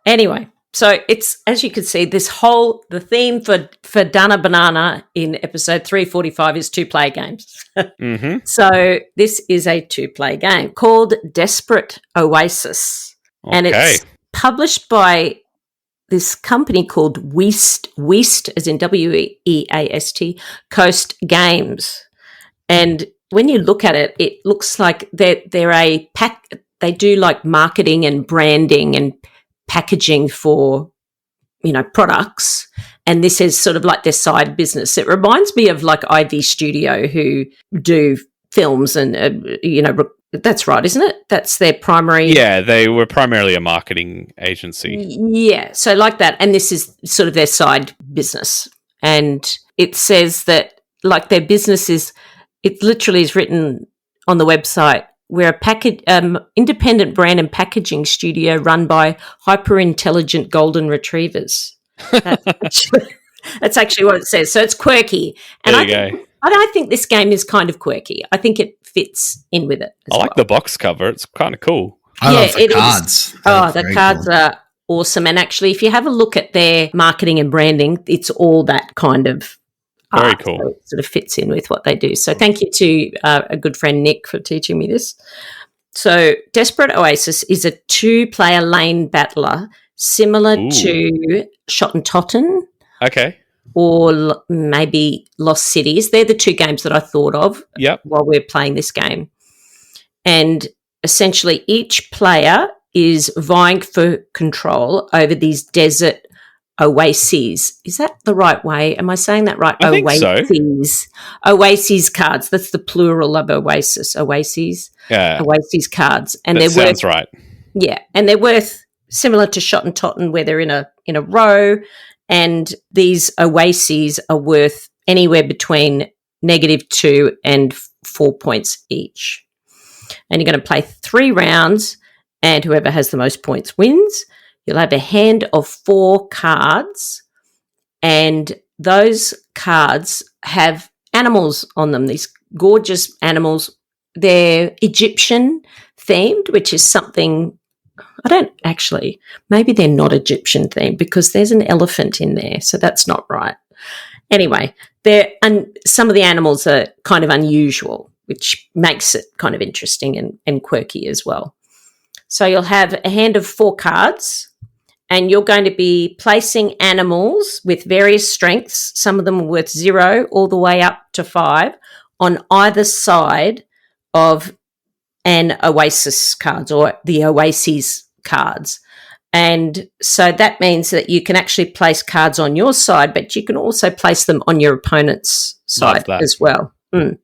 Anyway. So it's, as you can see, the theme for Dana Banana in episode 345 is 2-player games. Mm-hmm. So this is a 2-player game called Desperate Oasis. Okay. And it's published by this company called Weast, as in Weast, Coast Games. And when you look at it, it looks like they're they do like marketing and branding and packaging for, products. And this is sort of like their side business. It reminds me of like IV Studio, who do films and, that's right, isn't it? That's their primary. Yeah, they were primarily a marketing agency. Yeah, so like that. And this is sort of their side business. And it says that like their business is, it literally is written on the website, we're a independent brand and packaging studio run by hyper-intelligent golden retrievers. That's actually what it says. So it's quirky. And I think this game is kind of quirky. I think it fits in with it. I like the box cover. It's kind of cool. I love the cards. The cards are awesome. And actually, if you have a look at their marketing and branding, it's all that kind of very cool. So it sort of fits in with what they do. So thank you to a good friend, Nick, for teaching me this. So Desperate Oasis is a 2-player lane battler similar to Shot and Totten. Okay. Or maybe Lost Cities. They're the 2 games that I thought of while we're playing this game. And essentially each player is vying for control over these desert oases. Is that the right way? Am I saying that right? I think so. Oases cards. That's the plural of oasis. Oases. Yeah. Oases cards. And that sounds right. Yeah. And they're worth similar to Shot and Totten, where they're in a row. And these oases are worth anywhere between -2 and 4 points each. And you're going to play 3 rounds, and whoever has the most points wins. You'll have a hand of 4 cards, and those cards have animals on them, these gorgeous animals, they're Egyptian themed, which is something I don't actually, maybe they're not Egyptian themed because there's an elephant in there, so that's not right. Anyway, some of the animals are kind of unusual, which makes it kind of interesting and quirky as well. So you'll have a hand of 4 cards, and you're going to be placing animals with various strengths. Some of them are worth 0 all the way up to 5 on either side of an Oasis cards or the Oases cards. And so that means that you can actually place cards on your side, but you can also place them on your opponent's side as well. And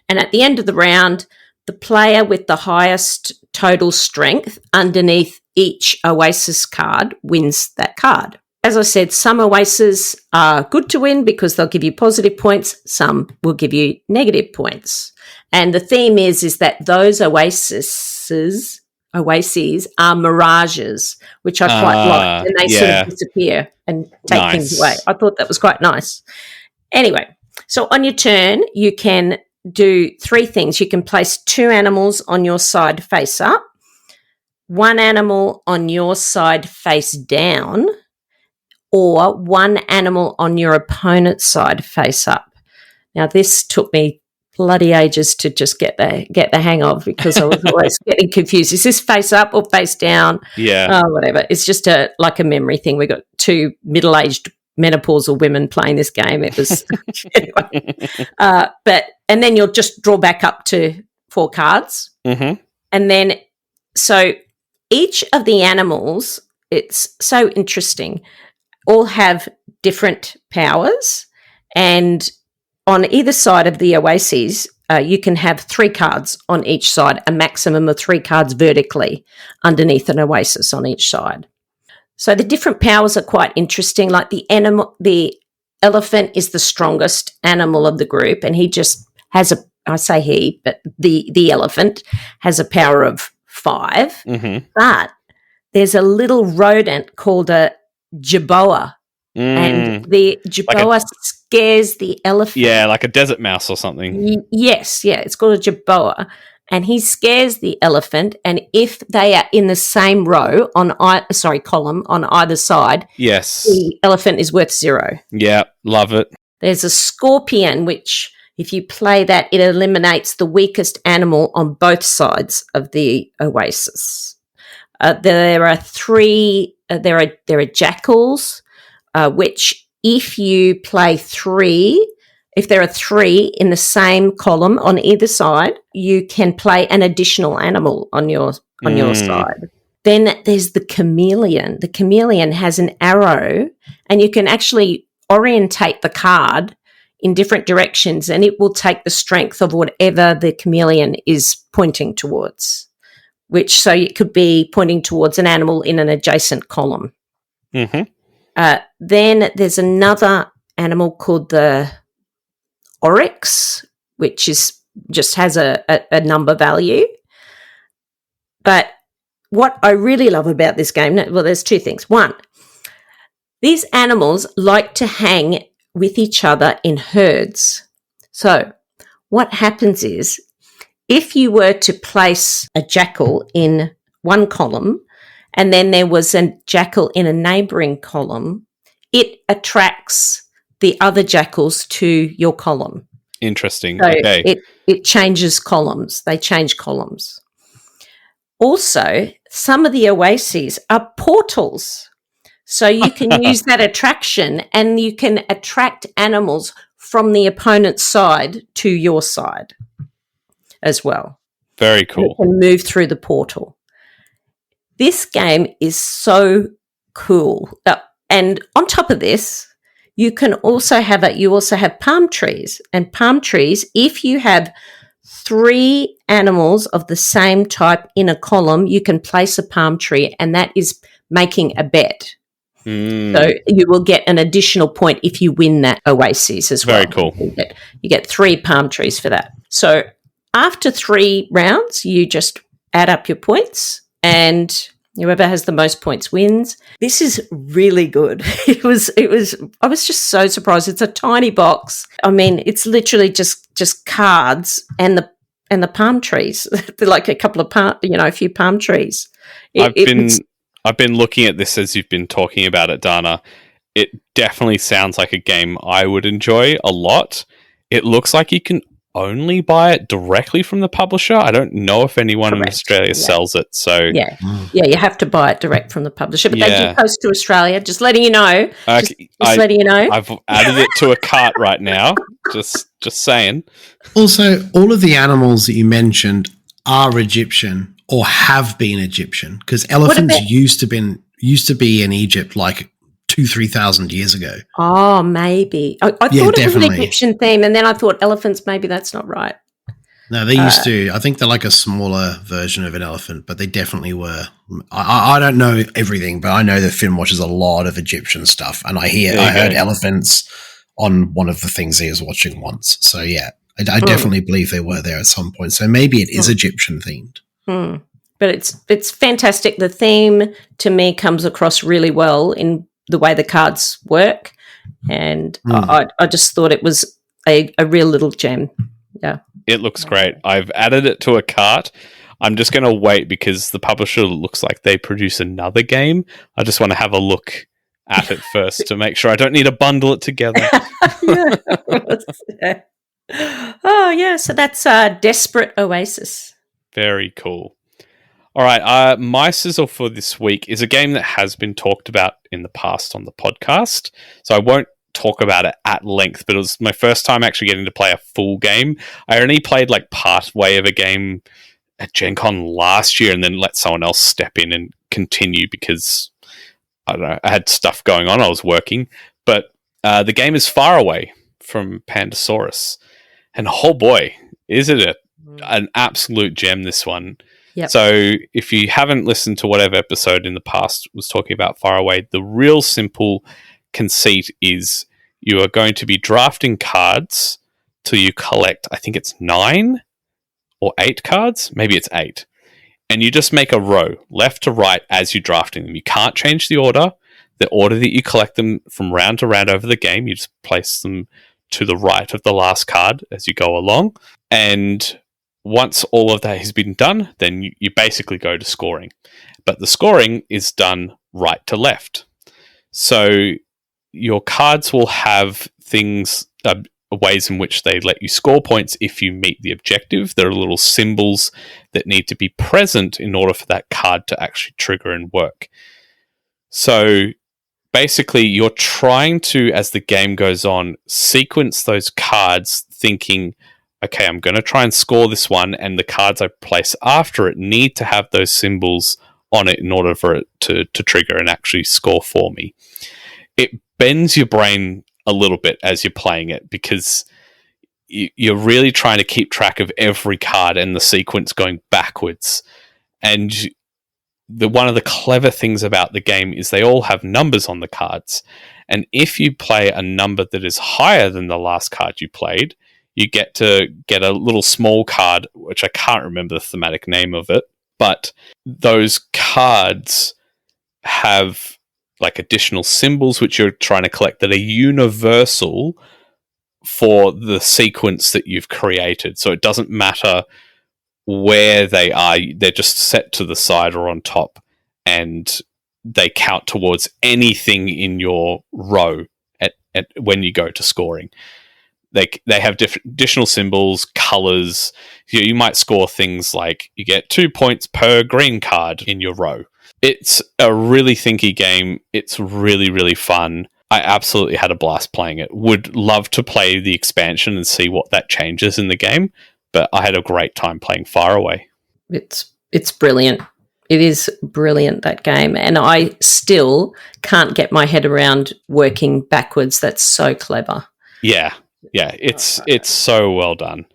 at the end of the round, the player with the highest total strength underneath each Oasis card wins that card. As I said, some Oasis are good to win because they'll give you positive points. Some will give you negative points. And the theme is that those Oases are mirages, which I quite like, and they sort of disappear and take things away. I thought that was quite nice. Anyway, so on your turn, you can do 3 things. You can place 2 animals on your side face up, 1 animal on your side face down, or 1 animal on your opponent's side face up. Now, this took me bloody ages to just get the hang of because I was always getting confused. Is this face up or face down? Yeah. Whatever. It's just like a memory thing. We got 2 middle-aged menopausal women playing this game. It was anyway. And then you'll just draw back up to 4 cards. Mm-hmm. And then so each of the animals, it's so interesting, all have different powers, and on either side of the Oases, you can have 3 cards on each side, a maximum of 3 cards vertically underneath an Oasis on each side. So the different powers are quite interesting. Like the elephant is the strongest animal of the group, and he just has the elephant has a power of 5. Mm-hmm. But there's a little rodent called a jerboa. And the jerboa scares the elephant. Yeah, like a desert mouse or something. Yes, it's called a jerboa. And he scares the elephant, and if they are in the same row column on either side, yes, the elephant is worth 0. Yeah, love it. There's a scorpion, which if you play that, it eliminates the weakest animal on both sides of the Oasis. There are 3. There are jackals. Which if you play 3, if there are 3 in the same column on either side, you can play an additional animal on your side. Then there's the chameleon. The chameleon has an arrow, and you can actually orientate the card in different directions, and it will take the strength of whatever the chameleon is pointing towards, so it could be pointing towards an animal in an adjacent column. Mm-hmm. Then there's another animal called the oryx, which just has a number value. But what I really love about this game, well, there's 2 things. 1, these animals like to hang with each other in herds. So what happens is if you were to place a jackal in one column, and then there was a jackal in a neighbouring column, it attracts the other jackals to your column. Interesting. So okay. It changes columns. They change columns. Also, some of the Oases are portals. So you can use that attraction, and you can attract animals from the opponent's side to your side as well. Very cool. You can move through the portal. This game is so cool. And on top of this, you also have palm trees. And palm trees, if you have 3 animals of the same type in a column, you can place a palm tree, and that is making a bet. So you will get an additional point if you win that Oasis as well. Very cool. You get 3 palm trees for that. So after 3 rounds, you just add up your points, and whoever has the most points wins. This is really good. I was just so surprised. It's a tiny box. I mean, it's literally just cards and and the palm trees. They're like a couple of a few palm trees. I've been looking at this as you've been talking about it, Dana. It definitely sounds like a game I would enjoy a lot. It looks like you can only buy it directly from the publisher. I don't know if anyone in Australia sells it. So yeah, you have to buy it direct from the publisher. But they do post to Australia. Just letting you know. Just letting you know. I've added it to a cart right now. Just saying. Also, all of the animals that you mentioned are Egyptian or have been Egyptian, because elephants used to be in Egypt like 2,000-3,000 years ago. Oh, maybe. I thought it was an Egyptian theme, and then I thought elephants, maybe that's not right. No, they used to. I think they're like a smaller version of an elephant, but they definitely were. I don't know everything, but I know that Finn watches a lot of Egyptian stuff, and I heard elephants on one of the things he was watching once. So, yeah, I definitely believe they were there at some point. So maybe it is Egyptian themed. But it's fantastic. The theme, to me, comes across really well in the way the cards work, and I just thought it was a real little gem. Yeah, it looks great. I've added it to a cart. I'm just going to wait because the publisher looks like they produce another game. I just want to have a look at it first to make sure I don't need to bundle it together. Oh yeah, so that's Desperate Oasis. Very cool. All right, my sizzle for this week is a game that has been talked about in the past on the podcast, so I won't talk about it at length, but it was my first time actually getting to play a full game. I only played like part way of a game at Gen Con last year and then let someone else step in and continue because, I don't know, I had stuff going on, I was working, but the game is Faraway from Pandasaurus, and oh boy, is it an absolute gem, this one. Yep. So if you haven't listened to whatever episode in the past was talking about Faraway, the real simple conceit is you are going to be drafting cards till you collect, I think it's 9 or 8 cards. Maybe it's 8. And you just make a row, left to right, as you're drafting them. You can't change the order. The order that you collect them from round to round over the game, you just place them to the right of the last card as you go along. And once all of that has been done, then you basically go to scoring. But the scoring is done right to left. So your cards will have things, ways in which they let you score points if you meet the objective. There are little symbols that need to be present in order for that card to actually trigger and work. So basically, you're trying to, as the game goes on, sequence those cards thinking, okay, I'm going to try and score this one, and the cards I place after it need to have those symbols on it in order for it to trigger and actually score for me. It bends your brain a little bit as you're playing it because you're really trying to keep track of every card and the sequence going backwards. And one of the clever things about the game is they all have numbers on the cards. And if you play a number that is higher than the last card you played, you get to get a little small card, which I can't remember the thematic name of it, but those cards have like additional symbols which you're trying to collect that are universal for the sequence that you've created. So it doesn't matter where they are, they're just set to the side or on top, and they count towards anything in your row at when you go to scoring. They have additional symbols, colors. You might score things like you get 2 points per green card in your row. It's a really thinky game. It's really, really fun. I absolutely had a blast playing it. Would love to play the expansion and see what that changes in the game, but I had a great time playing Faraway. It's brilliant. It is brilliant, that game, and I still can't get my head around working backwards. That's so clever. Yeah, it's so well done.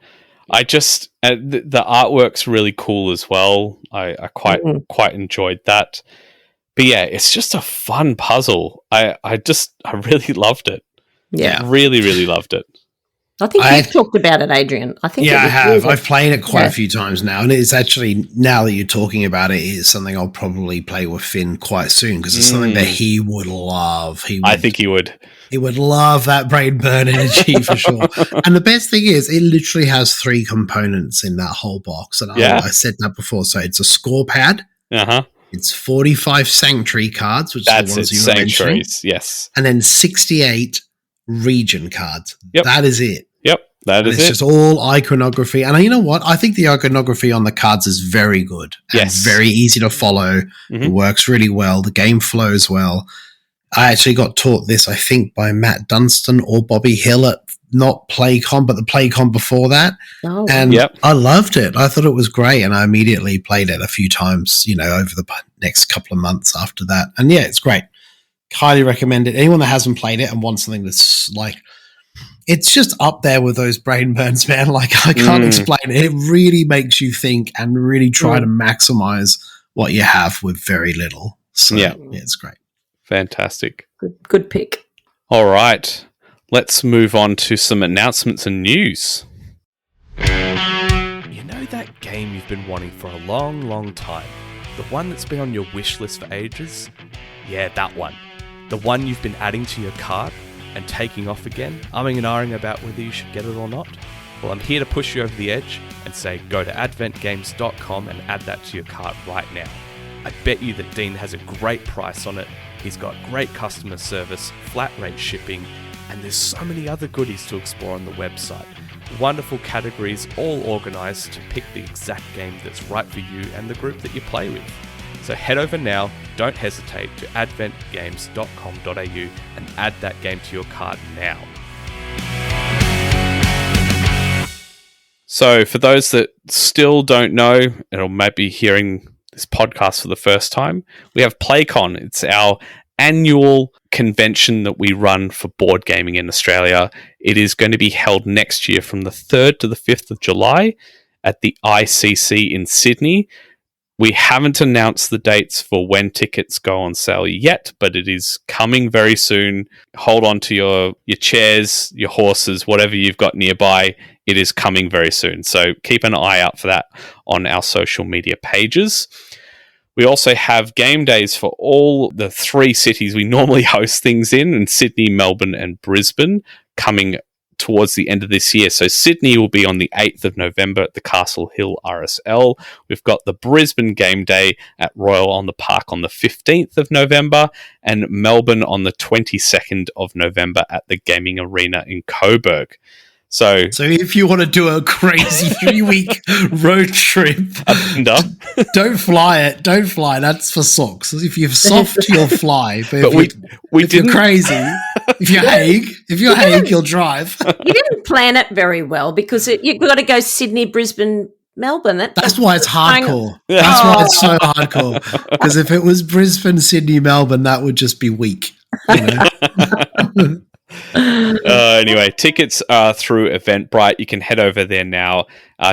I just the artwork's really cool as well. I quite enjoyed that. But yeah, it's just a fun puzzle. I really loved it. Yeah, really, really loved it. I think you've talked about it, Adrian. I think I have. I've played it quite a few times now, and it's actually, now that you're talking about it, it's something I'll probably play with Finn quite soon because it's something that he would love. I think he would. He would love that brain burn energy for sure. And the best thing is, it literally has 3 components in that whole box. And I said that before. So it's a score pad. Uh-huh. It's 45 sanctuary cards, which are the ones you were mentioning. Yes. And then 68 region cards. Yep. That is it. Yep. It's just all iconography. And you know what? I think the iconography on the cards is very good. And very easy to follow. Mm-hmm. It works really well. The game flows well. I actually got taught this, I think, by Matt Dunstan or Bobby Hill at not PlayCon, but the PlayCon before that. Oh. And I loved it. I thought it was great. And I immediately played it a few times, over the next couple of months after that. And it's great. Highly recommend it. Anyone that hasn't played it and wants something that's like, it's just up there with those brain burns, man. Like, I can't explain it. It really makes you think and really try to maximize what you have with very little. So, it's great. Fantastic. Good pick. All right. Let's move on to some announcements and news. You know that game you've been wanting for a long, long time? The one that's been on your wish list for ages? Yeah, that one. The one you've been adding to your cart and taking off again, umming and ahhing about whether you should get it or not? Well, I'm here to push you over the edge and say go to adventgames.com and add that to your cart right now. I bet you that Dean has a great price on it. He's got great customer service, flat rate shipping, and there's so many other goodies to explore on the website. Wonderful categories all organised to pick the exact game that's right for you and the group that you play with. So head over now, don't hesitate, to adventgames.com.au and add that game to your cart now. So for those that still don't know, or maybe hearing this podcast for the first time, we have PlayCon. It's our annual convention that we run for board gaming in Australia. It is going to be held next year from the 3rd to the 5th of July at the ICC in Sydney. We haven't announced the dates for when tickets go on sale yet, but it is coming very soon. Hold on to your chairs, your horses, whatever you've got nearby. It is coming very soon. So keep an eye out for that on our social media pages. We also have game days for all the 3 cities we normally host things in Sydney, Melbourne, and Brisbane, coming towards the end of this year. So Sydney will be on the 8th of November at the Castle Hill RSL. We've got the Brisbane game day at Royal on the Park on the 15th of November, and Melbourne on the 22nd of November at the Gaming Arena in Coburg. So if you want to do a crazy 3-week road trip, don't fly it. Don't fly. That's for socks. If you're soft, you'll fly. But if you're crazy, if you're Hague, you'll drive. You didn't plan it very well because you've got to go Sydney, Brisbane, Melbourne. That's why it's hardcore. That's why it's so hardcore. Because if it was Brisbane, Sydney, Melbourne, that would just be weak. Anyway, tickets are through Eventbrite. You can head over there now.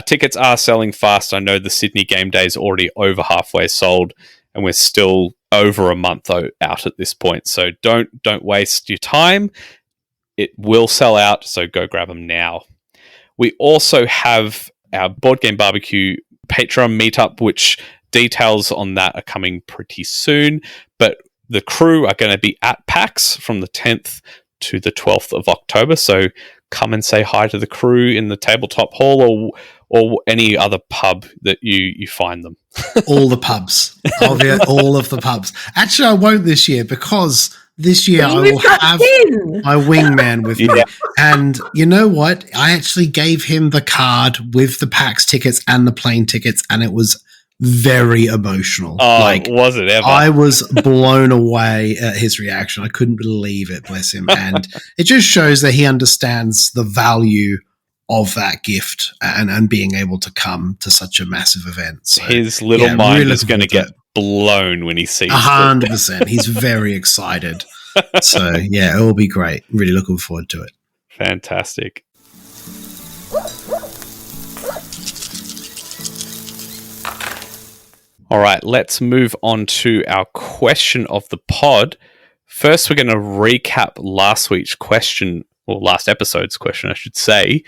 Tickets are selling fast. I know the Sydney game day is already over halfway sold, and we're still over a month out at this point. So don't waste your time. It will sell out, so go grab them now. We also have our Board Game Barbecue Patreon meetup, which details on that are coming pretty soon. But the crew are going to be at PAX from the 10th to the 12th of October. So come and say hi to the crew in the tabletop hall or any other pub that you find them. All the pubs. I'll be at all of the pubs. Actually, I won't this year because this year I will have my wingman with me. And you know what? I actually gave him the card with the PAX tickets and the plane tickets, and it was very emotional. Oh, was it ever? I was blown away at his reaction. I couldn't believe it, bless him. And it just shows that he understands the value of that gift and being able to come to such a massive event. So, his little mind really is going to get blown when he sees 100%. He's very excited. So, yeah, it will be great. Really looking forward to it. Fantastic. All right, let's move on to our question of the pod. First, we're going to recap last week's question, or last episode's question, I should say,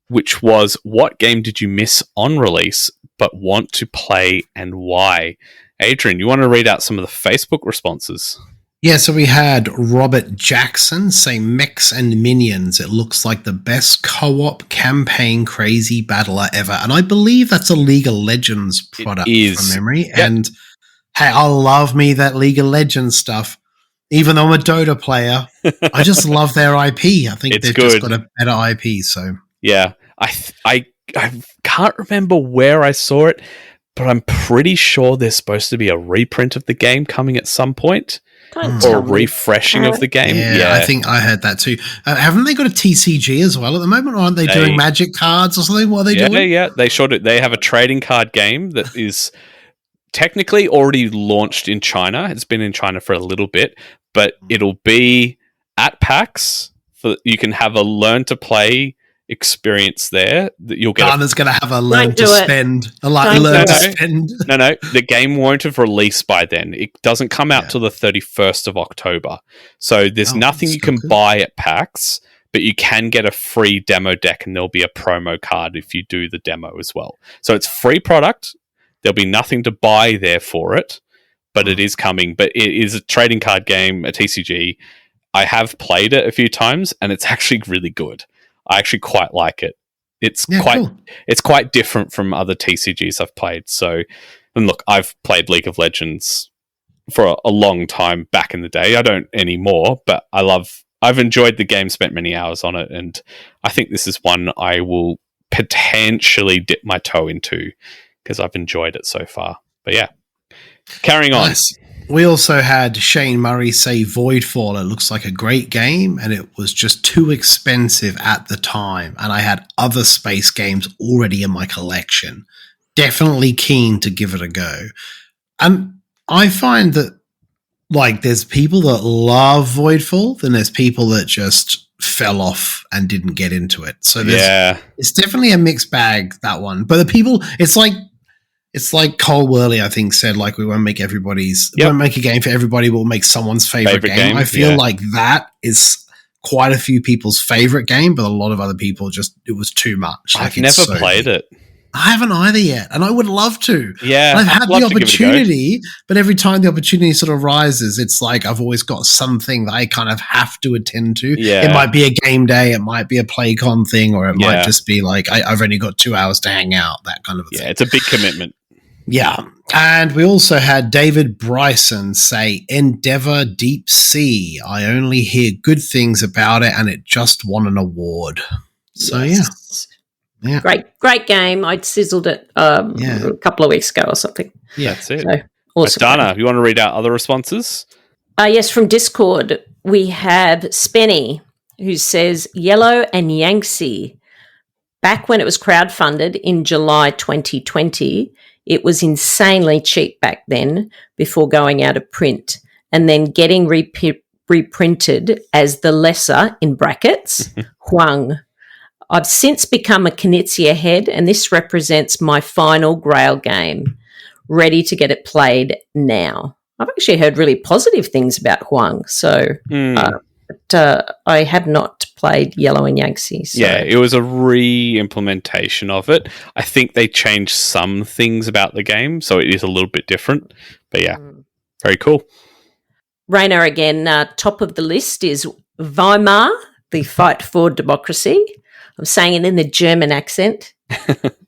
which was, what game did you miss on release but want to play and why? Adrian, you want to read out some of the Facebook responses? Yeah, so we had Robert Jackson say Mechs and Minions. It looks like the best co-op campaign crazy battler ever. And I believe that's a League of Legends product from memory. Yep. And hey, I love me that League of Legends stuff. Even though I'm a Dota player, I just love their IP. I think they've just got a better IP. So yeah, I can't remember where I saw it, but I'm pretty sure there's supposed to be a reprint of the game coming at some point. Or refreshing of the game. Yeah, I think I heard that too. Haven't they got a TCG as well at the moment? Or aren't they doing magic cards or something? What are they doing? Yeah, they showed it. They have a trading card game that is technically already launched in China. It's been in China for a little bit, but it'll be at PAX. You can have a learn to play experience there that you'll get. Dana's going to have a learn to spend. No, the game won't have released by then. It doesn't come out till the 31st of October. So there's nothing you can buy at PAX, but you can get a free demo deck and there'll be a promo card if you do the demo as well. So it's free product. There'll be nothing to buy there for it, but it is coming. But it is a trading card game, a TCG. I have played it a few times and it's actually really good. I actually quite like it. It's quite different from other TCGs I've played. So, and look, I've played League of Legends for a long time back in the day. I don't anymore, but I've enjoyed the game, spent many hours on it, and I think this is one I will potentially dip my toe into because I've enjoyed it so far. But yeah, carrying on. Nice. We also had Shane Murray say Voidfall. It looks like a great game, and it was just too expensive at the time. And I had other space games already in my collection. Definitely keen to give it a go. And I find that, like, there's people that love Voidfall, then there's people that just fell off and didn't get into it. So it's definitely a mixed bag, that one. But the people, it's like Cole Worley, I think, said, like, we won't make we won't make a game for everybody, we'll make someone's favorite game. I feel like that is quite a few people's favorite game, but a lot of other people it was too much. I've never played it. I haven't either yet, and I would love to. Yeah. And I've had the opportunity, but every time the opportunity sort of rises, it's like I've always got something that I kind of have to attend to. Yeah. It might be a game day, it might be a PlayCon thing, or it might just be like I've only got 2 hours to hang out, that kind of thing. Yeah, it's a big commitment. Yeah. And we also had David Bryson say, Endeavour Deep Sea. I only hear good things about it, and it just won an award. So, yeah. Great game. I'd sizzled it a couple of weeks ago or something. Yeah, that's it. So, awesome. Dana, you want to read out other responses? Yes, from Discord, we have Spenny, who says, Yellow and Yangtze. Back when it was crowdfunded in July 2020, it was insanely cheap back then before going out of print and then getting reprinted as the lesser, in brackets, Huang. I've since become a Knizia head, and this represents my final Grail game. Ready to get it played now. I've actually heard really positive things about Huang, so but, I have not played Yellow and Yangtze. So. Yeah, it was a re-implementation of it. I think they changed some things about the game, so it is a little bit different. But yeah, very cool. Rainer again, top of the list is Weimar, the Fight for Democracy. I'm saying it in the German accent.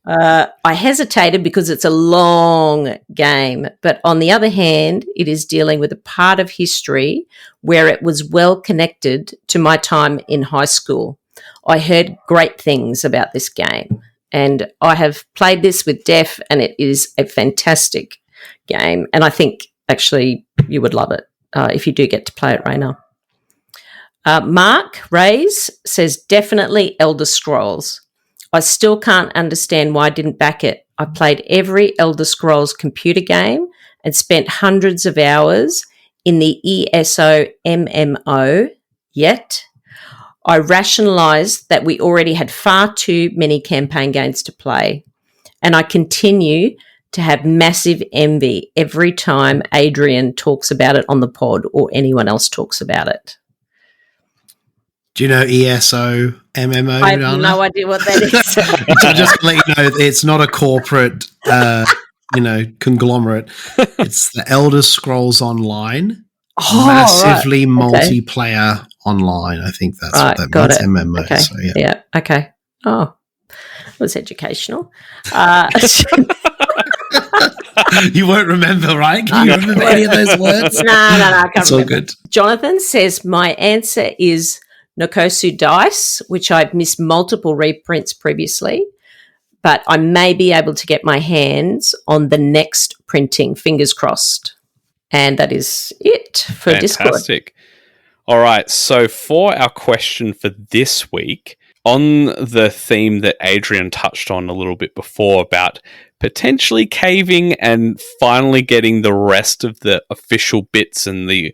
I hesitated because it's a long game, but on the other hand, it is dealing with a part of history where it was well connected to my time in high school. I heard great things about this game, and I have played this with Def, and it is a fantastic game, and I think actually you would love it if you do get to play it, Rainer. Mark Rays says, definitely Elder Scrolls. I still can't understand why I didn't back it. I played every Elder Scrolls computer game and spent hundreds of hours in the ESO MMO, yet I rationalised that we already had far too many campaign games to play, and I continue to have massive envy every time Adrian talks about it on the pod or anyone else talks about it. Do you know ESO MMO? I have no idea what that is. So just to let you know, it's not a corporate, conglomerate. It's the Elder Scrolls Online. massively right. Okay. multiplayer online. I think that's Right, what that got means. it. MMO. Okay. So yeah. Yeah. Okay. Oh, it was educational. You won't remember, right? Can you remember any of those words? No, I can't It's all remember. good. Jonathan says my answer is Nokosu Dice, which I've missed multiple reprints previously, but I may be able to get my hands on the next printing, fingers crossed. And that is it for Discord. Fantastic. All right, so for our question for this week, on the theme that Adrian touched on a little bit before about potentially caving and finally getting the rest of the official bits and the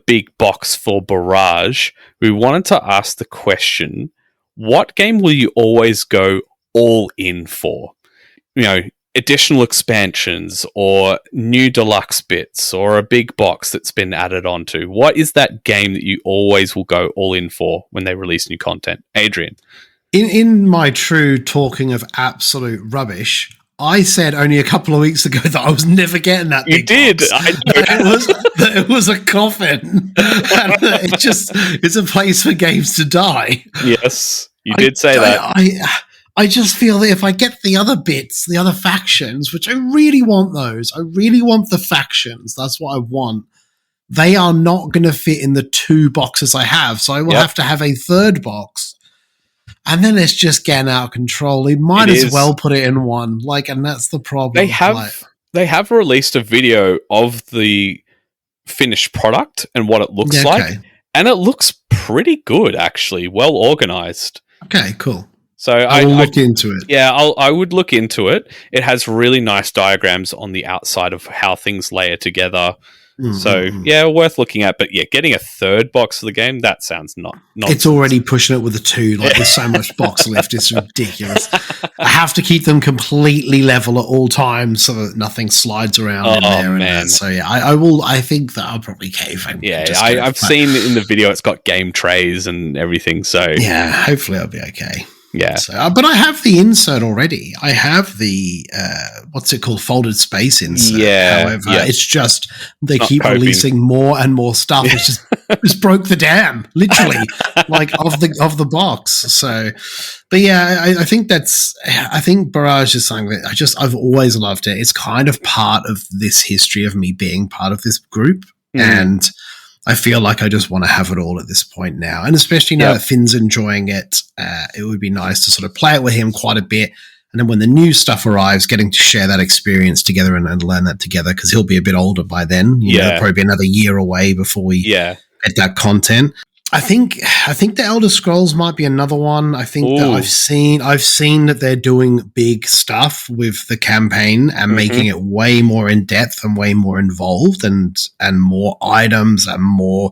big box for Barrage, we wanted to ask the question, what game will you always go all in for? You know, additional expansions or new deluxe bits or a big box that's been added onto. What is that game that you always will go all in for when they release new content? Adrian. In my true talking of absolute rubbish, I said only a couple of weeks ago that I was never getting that. You big did. box. It was a coffin. And it's a place for games to die. Yes, you did say that. I just feel that if I get the other bits, the other factions, which I really want those, I really want the factions. That's what I want. They are not going to fit in the 2 boxes I have. So I will have to have a 3rd box. And then it's just getting out of control. They might as well put it in 1. And that's the problem. They have released a video of the finished product and what it looks like. And it looks pretty good, actually. Well organized. Okay, cool. So I will look into it. Yeah, I would look into it. It has really nice diagrams on the outside of how things layer together. Mm-hmm. So, yeah, worth looking at. But, yeah, getting a 3rd box of the game, that sounds not. It's already pushing it with a 2. There's so much box left. It's ridiculous. I have to keep them completely level at all times so that nothing slides around in there. Man. So, yeah, I think that I'll probably cave. I've seen in the video it's got game trays and everything. So, yeah, hopefully I'll be okay. Yeah. So, but I have the insert already. I have the, what's it called? Folded space insert. Yeah. However, it's just, they keep releasing more and more stuff. It's just broke the dam, literally, of the box. So, but yeah, I think Barrage is something that I've always loved it. It's kind of part of this history of me being part of this group. And I feel like I just want to have it all at this point now. And especially now that Finn's enjoying it, it would be nice to sort of play it with him quite a bit. And then when the new stuff arrives, getting to share that experience together and learn that together, because he'll be a bit older by then. You know, probably be another year away before we get that content. I think the Elder Scrolls might be another one. I think that I've seen that they're doing big stuff with the campaign and making it way more in depth and way more involved and more items and more.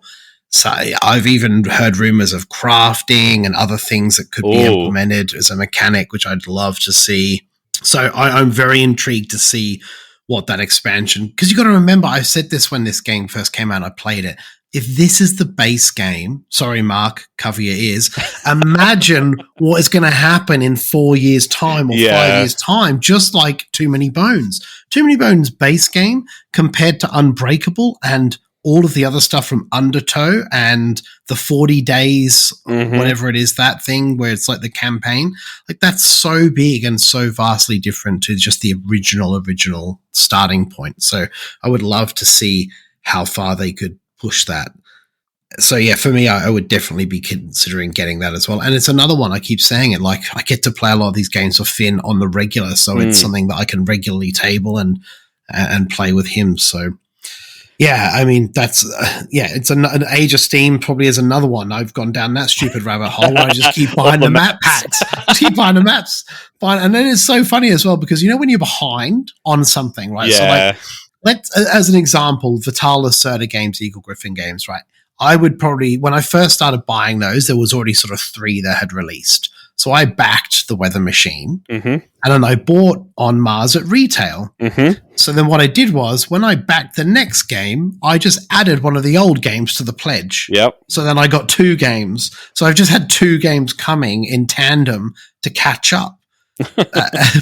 So I've even heard rumors of crafting and other things that could be implemented as a mechanic, which I'd love to see. So I'm very intrigued to see what that expansion, because you got to remember, I said this when this game first came out, I played it. If this is the base game, sorry, Mark, cover your ears, imagine what is going to happen in 4 years' time or 5 years' time, just like Too Many Bones. Too Many Bones base game compared to Unbreakable and all of the other stuff from Undertow and the 40 days, whatever it is, that thing where it's like the campaign, like that's so big and so vastly different to just the original starting point. So I would love to see how far they could push that. So yeah, for me, I would definitely be considering getting that as well. And it's another one, I keep saying it, like I get to play a lot of these games with Finn on the regular, so it's something that I can regularly table and play with him. So yeah, I mean, that's, it's an Age of Steam probably is another one. I've gone down that stupid rabbit hole where I just keep buying the map packs. Just keep buying the maps. And then it's so funny as well, because you know when you're behind on something, right? Yeah. So like, as an example, Vital Lacerda games, Eagle Griffin games, right? I would probably, when I first started buying those, there was already sort of 3 that had released. So I backed the Weather Machine, and then I bought On Mars at retail. So then what I did was, when I backed the next game, I just added one of the old games to the pledge. So then I got 2 games. So I've just had 2 games coming in tandem to catch up.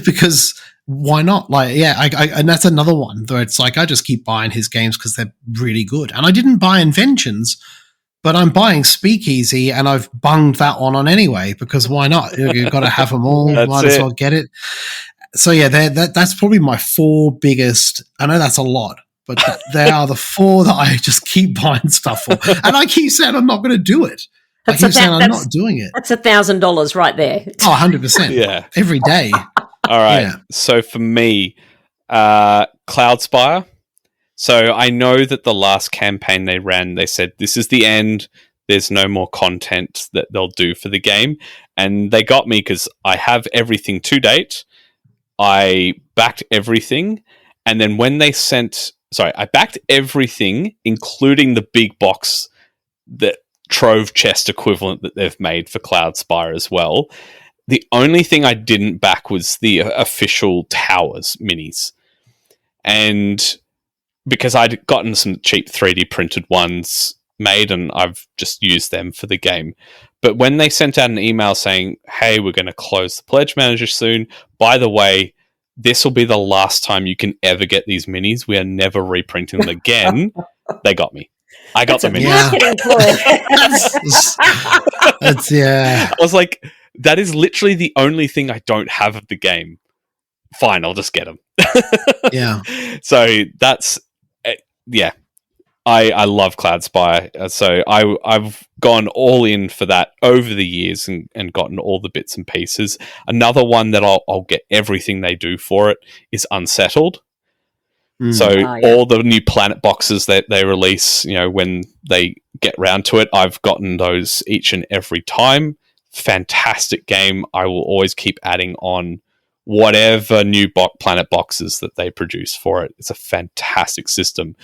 Because why not? Like, yeah, and that's another one where it's like I just keep buying his games because they're really good. And I didn't buy Inventions, but I'm buying Speakeasy, and I've bunged that one on anyway because why not? You've got to have them all. Might as well get it. So yeah, that's probably my 4 biggest. I know that's a lot, but they are the 4 that I just keep buying stuff for, and I keep saying I'm not going to do it. I keep saying I'm not doing it. That's $1,000 right there. Oh, 100%. Yeah, every day. All right. Yeah. So for me, Cloudspire. So I know that the last campaign they ran, they said this is the end. There's no more content that they'll do for the game, and they got me because I have everything to date. I backed everything, and then when they I backed everything, including the big box, the Trove chest equivalent that they've made for Cloudspire as well. The only thing I didn't back was the official Towers minis. And because I'd gotten some cheap 3D printed ones made, and I've just used them for the game. But when they sent out an email saying, hey, we're going to close the Pledge Manager soon, by the way, this will be the last time you can ever get these minis. We are never reprinting them again. They got me. I got them in. Yeah. I was like, that is literally the only thing I don't have of the game. Fine, I'll just get them. Yeah. So that's, yeah. I love Cloudspire. So I've gone all in for that over the years and gotten all the bits and pieces. Another one that I'll get everything they do for it is Unsettled. So all the new planet boxes that they release, when they get round to it, I've gotten those each and every time. Fantastic game. I will always keep adding on whatever new planet boxes that they produce for it. It's a fantastic system.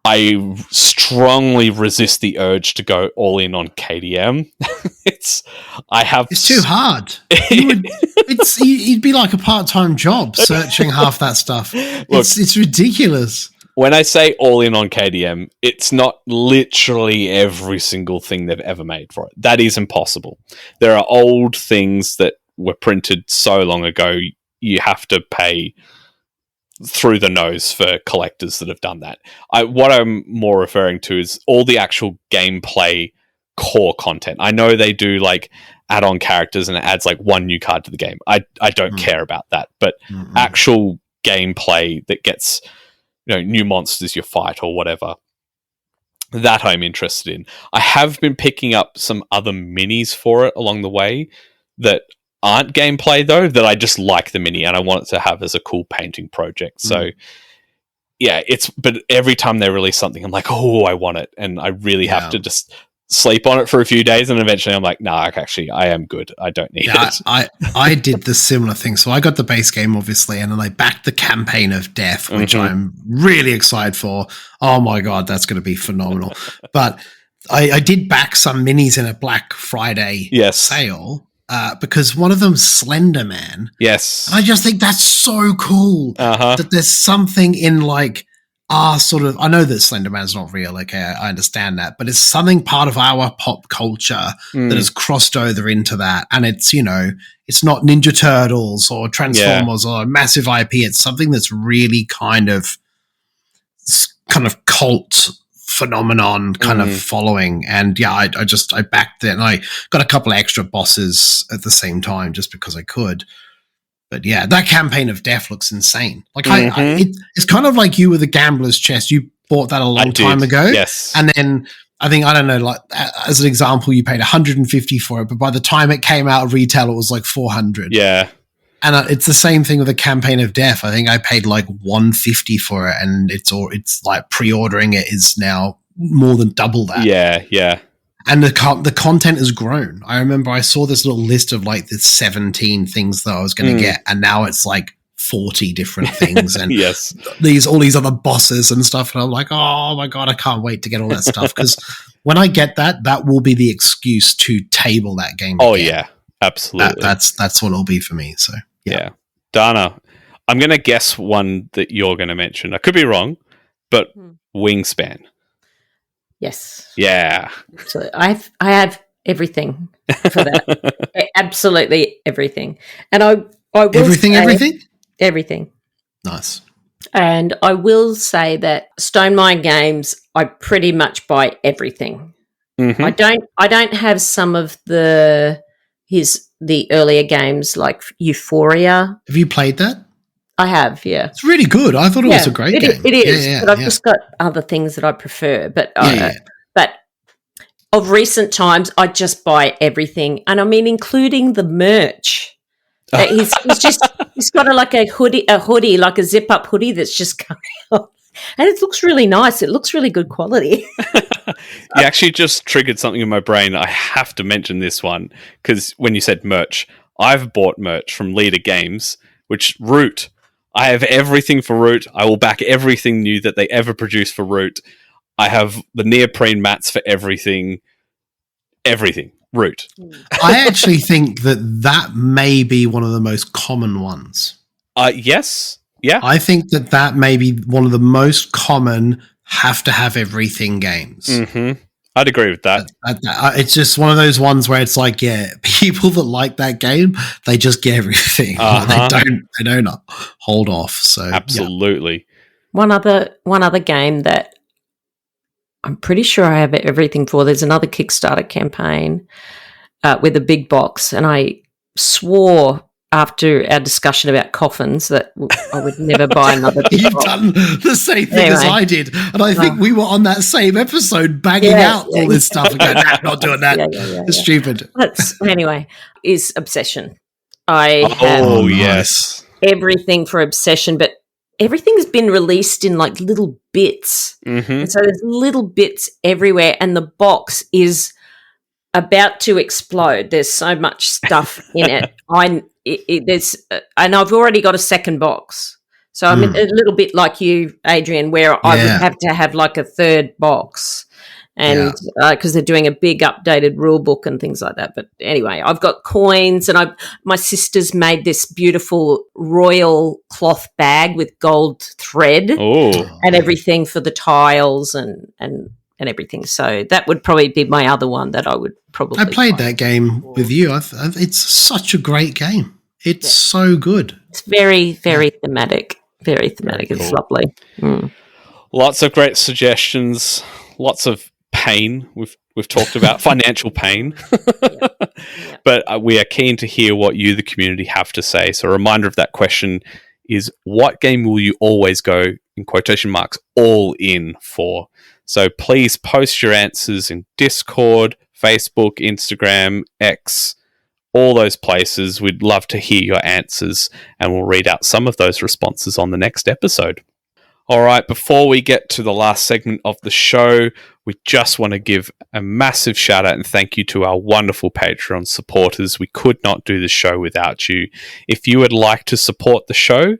I strongly resist the urge to go all in on KDM. It's too hard. You'd be like a part-time job searching half that stuff. Look, it's ridiculous. When I say all in on KDM, it's not literally every single thing they've ever made for it. That is impossible. There are old things that were printed so long ago, you have to pay through the nose for collectors that have done that. What I'm more referring to is all the actual gameplay core content. I know they do like add-on characters and it adds like one new card to the game. I don't care about that, but actual gameplay that gets new monsters you fight or whatever, that I'm interested in. I have been picking up some other minis for it along the way that aren't gameplay though, that I just like the mini and I want it to have as a cool painting project. So yeah, but every time they release something, I'm like, oh, I want it. And I really have to just sleep on it for a few days. And eventually I'm like, nah, actually I am good. I don't need it. I did the similar thing. So I got the base game obviously, and then I backed the Campaign of Death, which I'm really excited for. Oh my God, that's going to be phenomenal. But I did back some minis in a Black Friday sale. Because one of them's Slender Man. Yes. I just think that's so cool that there's something in like our sort of, I know that Slender Man's not real, okay, I understand that, but it's something part of our pop culture that has crossed over into that. And it's, it's not Ninja Turtles or Transformers or a massive IP. It's something that's really kind of cult phenomenon kind of following. And yeah, I backed it and I got a couple of extra bosses at the same time just because I could. But yeah, that Campaign of Death looks insane. Like it's kind of like you with the Gambler's Chest. You bought that a long time ago. Yes. And then I think, I don't know, like as an example, you paid $150 for it, but by the time it came out of retail, it was like $400. Yeah. And it's the same thing with the Campaign of Death. I think I paid like $150 for it, and it's like pre-ordering it is now more than double that. Yeah, yeah. And the content has grown. I remember I saw this little list of like the 17 things that I was going to get, and now it's like 40 different things, and yes, all these other bosses and stuff. And I'm like, oh my God, I can't wait to get all that stuff, because when I get that will be the excuse to table that game. Oh again. Yeah, absolutely. That's what it'll be for me. So yeah. Dana, I'm going to guess one that you're going to mention. I could be wrong, but Wingspan. Yes. Yeah. So I have everything for that. Absolutely everything. And I will everything. Everything. Nice. And I will say that Stone Mine Games, I pretty much buy everything. Mhm. I don't have some of the earlier games like Euphoria. Have you played that? I have, yeah. It's really good. I thought it was a great game. It is, but I've just got other things that I prefer. But but of recent times, I just buy everything, and I mean, including the merch. He's got a hoodie, like a zip up hoodie that's just coming off, and it looks really nice. It looks really good quality. You actually just triggered something in my brain. I have to mention this one because when you said merch, I've bought merch from Leader Games, which Root. I have everything for Root. I will back everything new that they ever produce for Root. I have the neoprene mats for everything. Everything. Root. I actually think that may be one of the most common ones. Yes. Yeah. I think that may be one of the most common have to have everything games. Mm-hmm. I'd agree with that. It's just one of those ones where it's like, yeah, people that like that game, they just get everything. They don't hold off. So absolutely. Yeah. One other game that I'm pretty sure I have everything for. There's another Kickstarter campaign with a big box, and I swore after our discussion about coffins that I would never buy another big You've box. done the same thing as I did, and I think we were on that same episode banging out all this stuff and going, nah, not doing that. It's stupid. Anyway, is Obsession. I have yes, everything for Obsession, but everything's been released in like little bits. Mm-hmm. And so there's little bits everywhere, and the box is about to explode. There's so much stuff in it. And I've already got a second box. So I'm a little bit like you, Adrian, where I would have to have like a third box. And because they're doing a big updated rule book and things like that. But anyway, I've got coins, and my sister's made this beautiful royal cloth bag with gold thread and everything for the tiles and everything. So that would probably be my other one that I would probably. I played that game with you. It's such a great game. It's so good. It's very, very thematic. Very thematic. It's lovely. Mm. Lots of great suggestions. Lots of pain we've talked about, financial pain. But we are keen to hear what you, the community, have to say. So a reminder of that question is, what game will you always go, in quotation marks, all in for? So please post your answers in Discord, Facebook, Instagram, X, all those places. We'd love to hear your answers, and we'll read out some of those responses on the next episode. All right, before we get to the last segment of the show, we just want to give a massive shout out and thank you to our wonderful Patreon supporters. We could not do the show without you. If you would like to support the show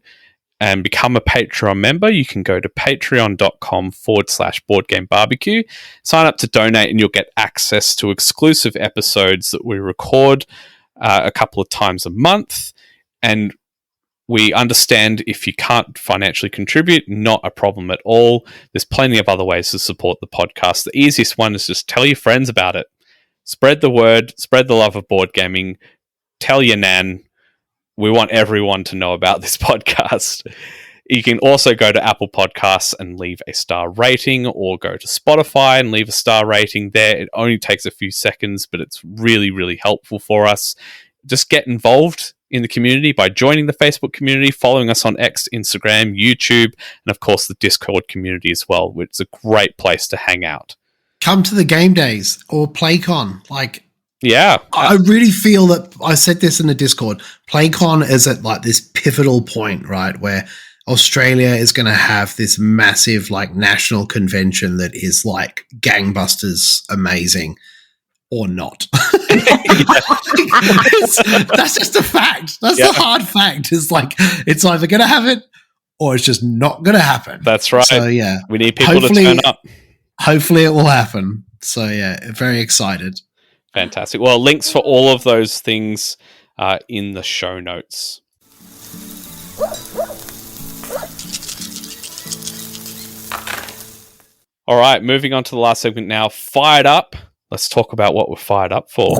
and become a Patreon member, you can go to patreon.com/boardgamebarbecue. Sign up to donate and you'll get access to exclusive episodes that we record a couple of times a month. And we understand if you can't financially contribute, not a problem at all. There's plenty of other ways to support the podcast. The easiest one is just tell your friends about it. Spread the word, spread the love of board gaming. Tell your nan. We want everyone to know about this podcast. You can also go to Apple Podcasts and leave a star rating, or go to Spotify and leave a star rating there. It only takes a few seconds, but it's really, really helpful for us. Just get involved in the community by joining the Facebook community, following us on X, Instagram, YouTube, and of course the Discord community as well, which is a great place to hang out. Come to the game days or PlayCon. Yeah. I really feel that, I said this in the Discord, PlayCon is at like this pivotal point, right, where Australia is going to have this massive like national convention that is like gangbusters amazing. Or not. That's just a fact. That's the hard fact. It's like, it's either going to have it or it's just not going to happen. That's right. So, yeah. We need people to turn up. Hopefully it will happen. So, yeah, very excited. Fantastic. Well, links for all of those things in the show notes. All right, moving on to the last segment now. Fired up. let's talk about what we're fired up for.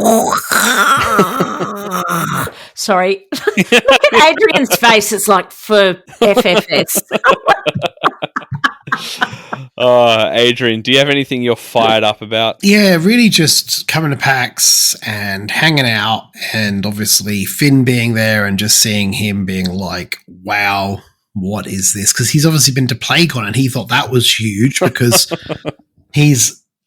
Sorry. Look at Adrian's face. It's like for FFS. Adrian, do you have anything you're fired up about? Yeah, really just coming to PAX and hanging out, and obviously Finn being there and just seeing him being like, wow, what is this? Because he's obviously been to PlayCon and he thought that was huge because he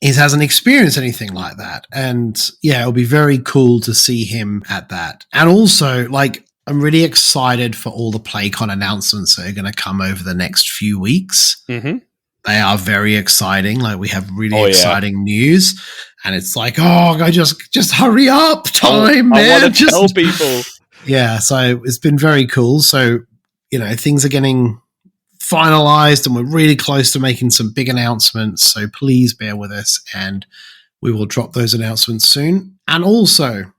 hasn't experienced anything like that. And yeah, it'll be very cool to see him at that. And also, like, I'm really excited for all the PlayCon announcements that are going to come over the next few weeks. Mm-hmm. They are very exciting. Like, we have really exciting news, and it's like, oh, just hurry up, time, man. I want to tell people. Yeah, so it's been very cool. So, you know, things are getting finalized, and we're really close to making some big announcements. So please bear with us, and we will drop those announcements soon. And also,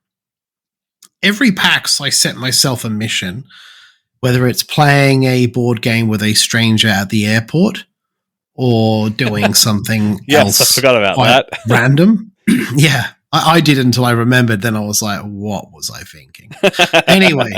every PAX, I set myself a mission, whether it's playing a board game with a stranger at the airport, or doing something else. Yes, I forgot about that. Random. Yeah, I did until I remembered. Then I was like, what was I thinking? Anyway,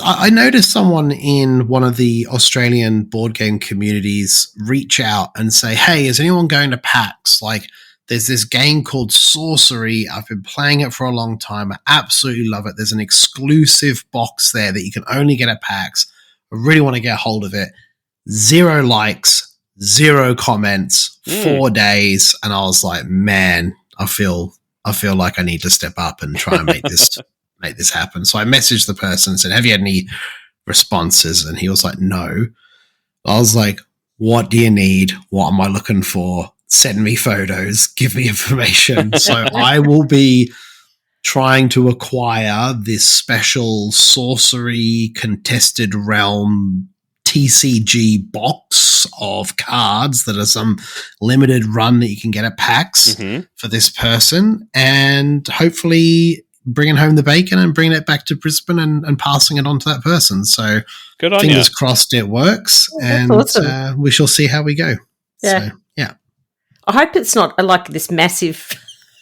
I noticed someone in one of the Australian board game communities reach out and say, hey, is anyone going to PAX? Like, there's this game called Sorcery. I've been playing it for a long time. I absolutely love it. There's an exclusive box there that you can only get at PAX. I really want to get a hold of it. 0 likes, 0 comments, 4 days, and I was like, man, I feel like I need to step up and try and make this happen. So I messaged the person and said, have you had any responses? And he was like, no. I was like, what do you need? What am I looking for? Send me photos, give me information. So I will be trying to acquire this special Sorcery Contested Realm TCG box of cards that are some limited run that you can get at PAX for this person, and hopefully bringing home the bacon and bringing it back to Brisbane and passing it on to that person. So good on fingers crossed it works, and awesome. We shall see how we go. Yeah. So, yeah. I hope it's not like this massive...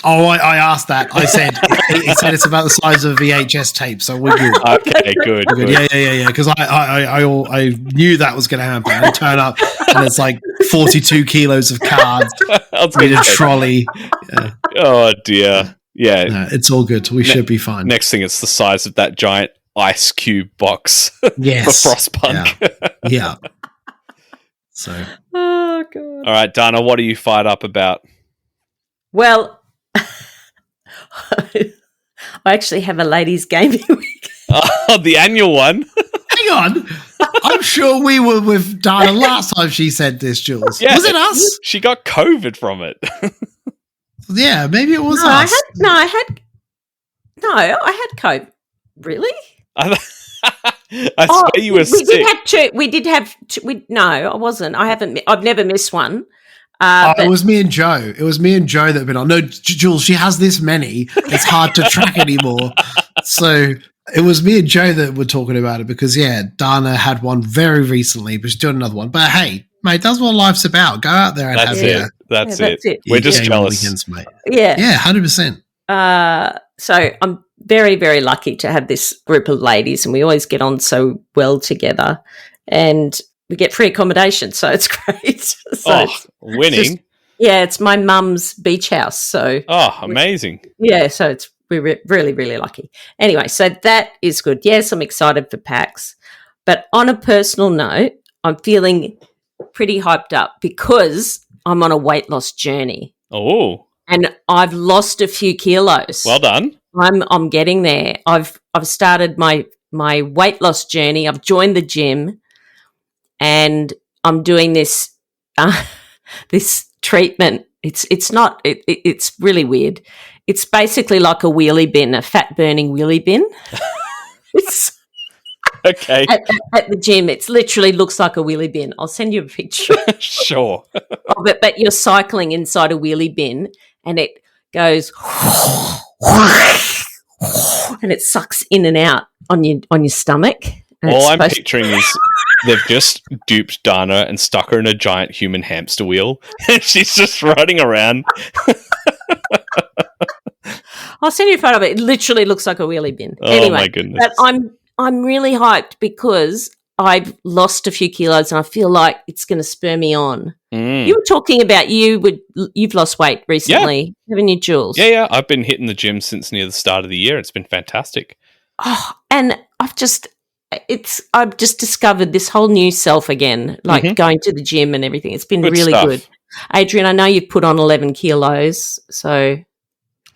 Oh, I asked that. I said, he said it's about the size of a VHS tape, so we're good. Okay, good. Yeah. Because I knew that was going to happen. I turn up and it's like 42 kilos of cards with a trolley. Yeah. Oh dear. Yeah, no, it's all good. We should be fine. Next thing, it's the size of that giant ice cube box yes. for Frostpunk. Yeah. So. Oh god. All right, Dana, what are you fired up about? Well, I actually have a ladies' gaming week. Oh, the annual one. Hang on. I'm sure we were with Dana last time she said this, Jules. Yeah, was it us? She got COVID from it. Yeah, maybe it was us. I had COVID. Really? I swear you were sick. We did have two. No, I wasn't. I've never missed one. It was me and Joe. It was me and Joe that have been on. No, Jules, she has this many. It's hard to track anymore. So it was me and Joe that were talking about it because, yeah, Dana had one very recently, but she's doing another one. But hey, mate, that's what life's about. Go out there and have it. That's it. We're just jealous. Weekends, mate. Yeah, 100%. So I'm very, very lucky to have this group of ladies, and we always get on so well together. And we get free accommodation, so it's great. So winning. It's my mum's beach house. So amazing. So we're really, really lucky. Anyway, so that is good. Yes, I'm excited for PAX. But on a personal note, I'm feeling pretty hyped up because I'm on a weight loss journey. Oh. And I've lost a few kilos. Well done. I'm getting there. I've started my weight loss journey. I've joined the gym. And I'm doing this this treatment. It's really weird. It's basically like a wheelie bin, a fat burning wheelie bin. It's okay. At the gym, it literally looks like a wheelie bin. I'll send you a picture. Sure. But you're cycling inside a wheelie bin, and it goes and it sucks in and out on your stomach. All I'm picturing is they've just duped Dana and stuck her in a giant human hamster wheel. And she's just running around. I'll send you a photo of it. It literally looks like a wheelie bin. Oh, anyway, my goodness. but I'm really hyped because I've lost a few kilos and I feel like it's going to spur me on. You were talking about you've lost weight recently, haven't you, Jules? Yeah. I've been hitting the gym since near the start of the year. It's been fantastic. Oh, and I've just discovered this whole new self again, like going to the gym and everything. It's been really good. Adrian, I know you've put on 11 kilos, so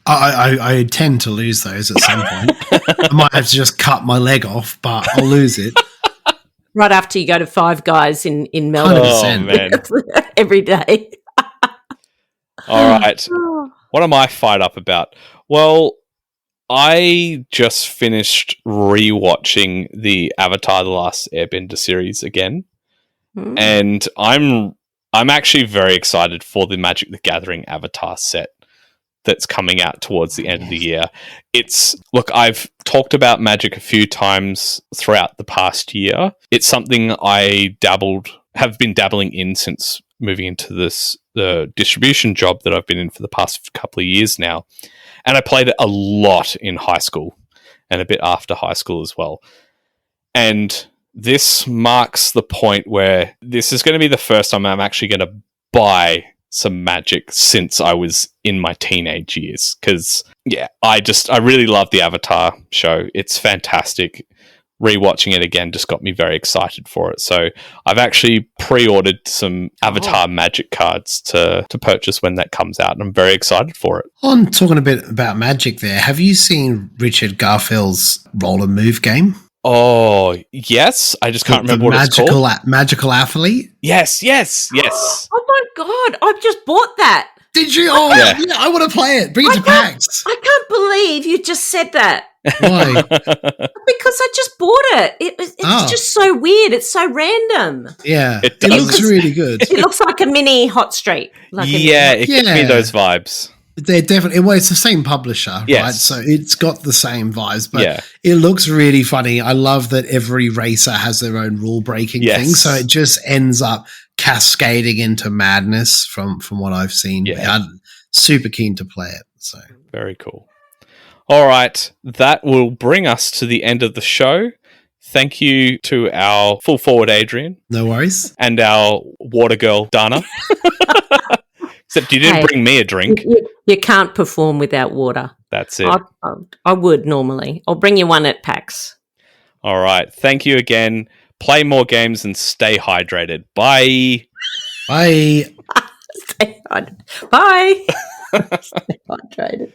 I tend to lose those at some point. I might have to just cut my leg off, but I'll lose it. Right after you go to Five Guys in Melbourne. 100%. Oh, man. Every day. All right. What am I fired up about? Well, I just finished rewatching the Avatar: The Last Airbender series again, and I'm actually very excited for the Magic the Gathering Avatar set that's coming out towards the end of the year. I've talked about Magic a few times throughout the past year. It's something I have been dabbling in since moving into the distribution job that I've been in for the past couple of years now. And I played it a lot in high school and a bit after high school as well. And this marks the point where this is going to be the first time I'm actually going to buy some Magic since I was in my teenage years. Because, I really love the Avatar show. It's fantastic. Rewatching it again just got me very excited for it. So I've actually pre-ordered some Avatar Magic cards to purchase when that comes out, and I'm very excited for it. On talking a bit about Magic there, have you seen Richard Garfield's Roller Move game? Oh, yes. I just can't remember what it's called. Magical Athlete? Yes. Oh, my God. I've just bought that. Did you? Oh, yeah, I want to play it. Bring it to PAX. I can't believe you just said that. Why? Because I just bought it. It's just so weird. It's so random. Yeah, it looks really good. It looks like a mini Hot Street. It gives me those vibes. They're definitely, well, it's the same publisher, right? So it's got the same vibes, but it looks really funny. I love that every racer has their own rule breaking thing. So it just ends up cascading into madness from what I've seen. Yeah. I'm super keen to play it. So very cool. All right. That will bring us to the end of the show. Thank you to our full forward Adrian. No worries. And our water girl Dana. Except you didn't bring me a drink. You can't perform without water. That's it. I would normally. I'll bring you one at PAX. All right. Thank you again. Play more games and stay hydrated. Bye. Bye. Stay hydrated. Bye. Stay hydrated.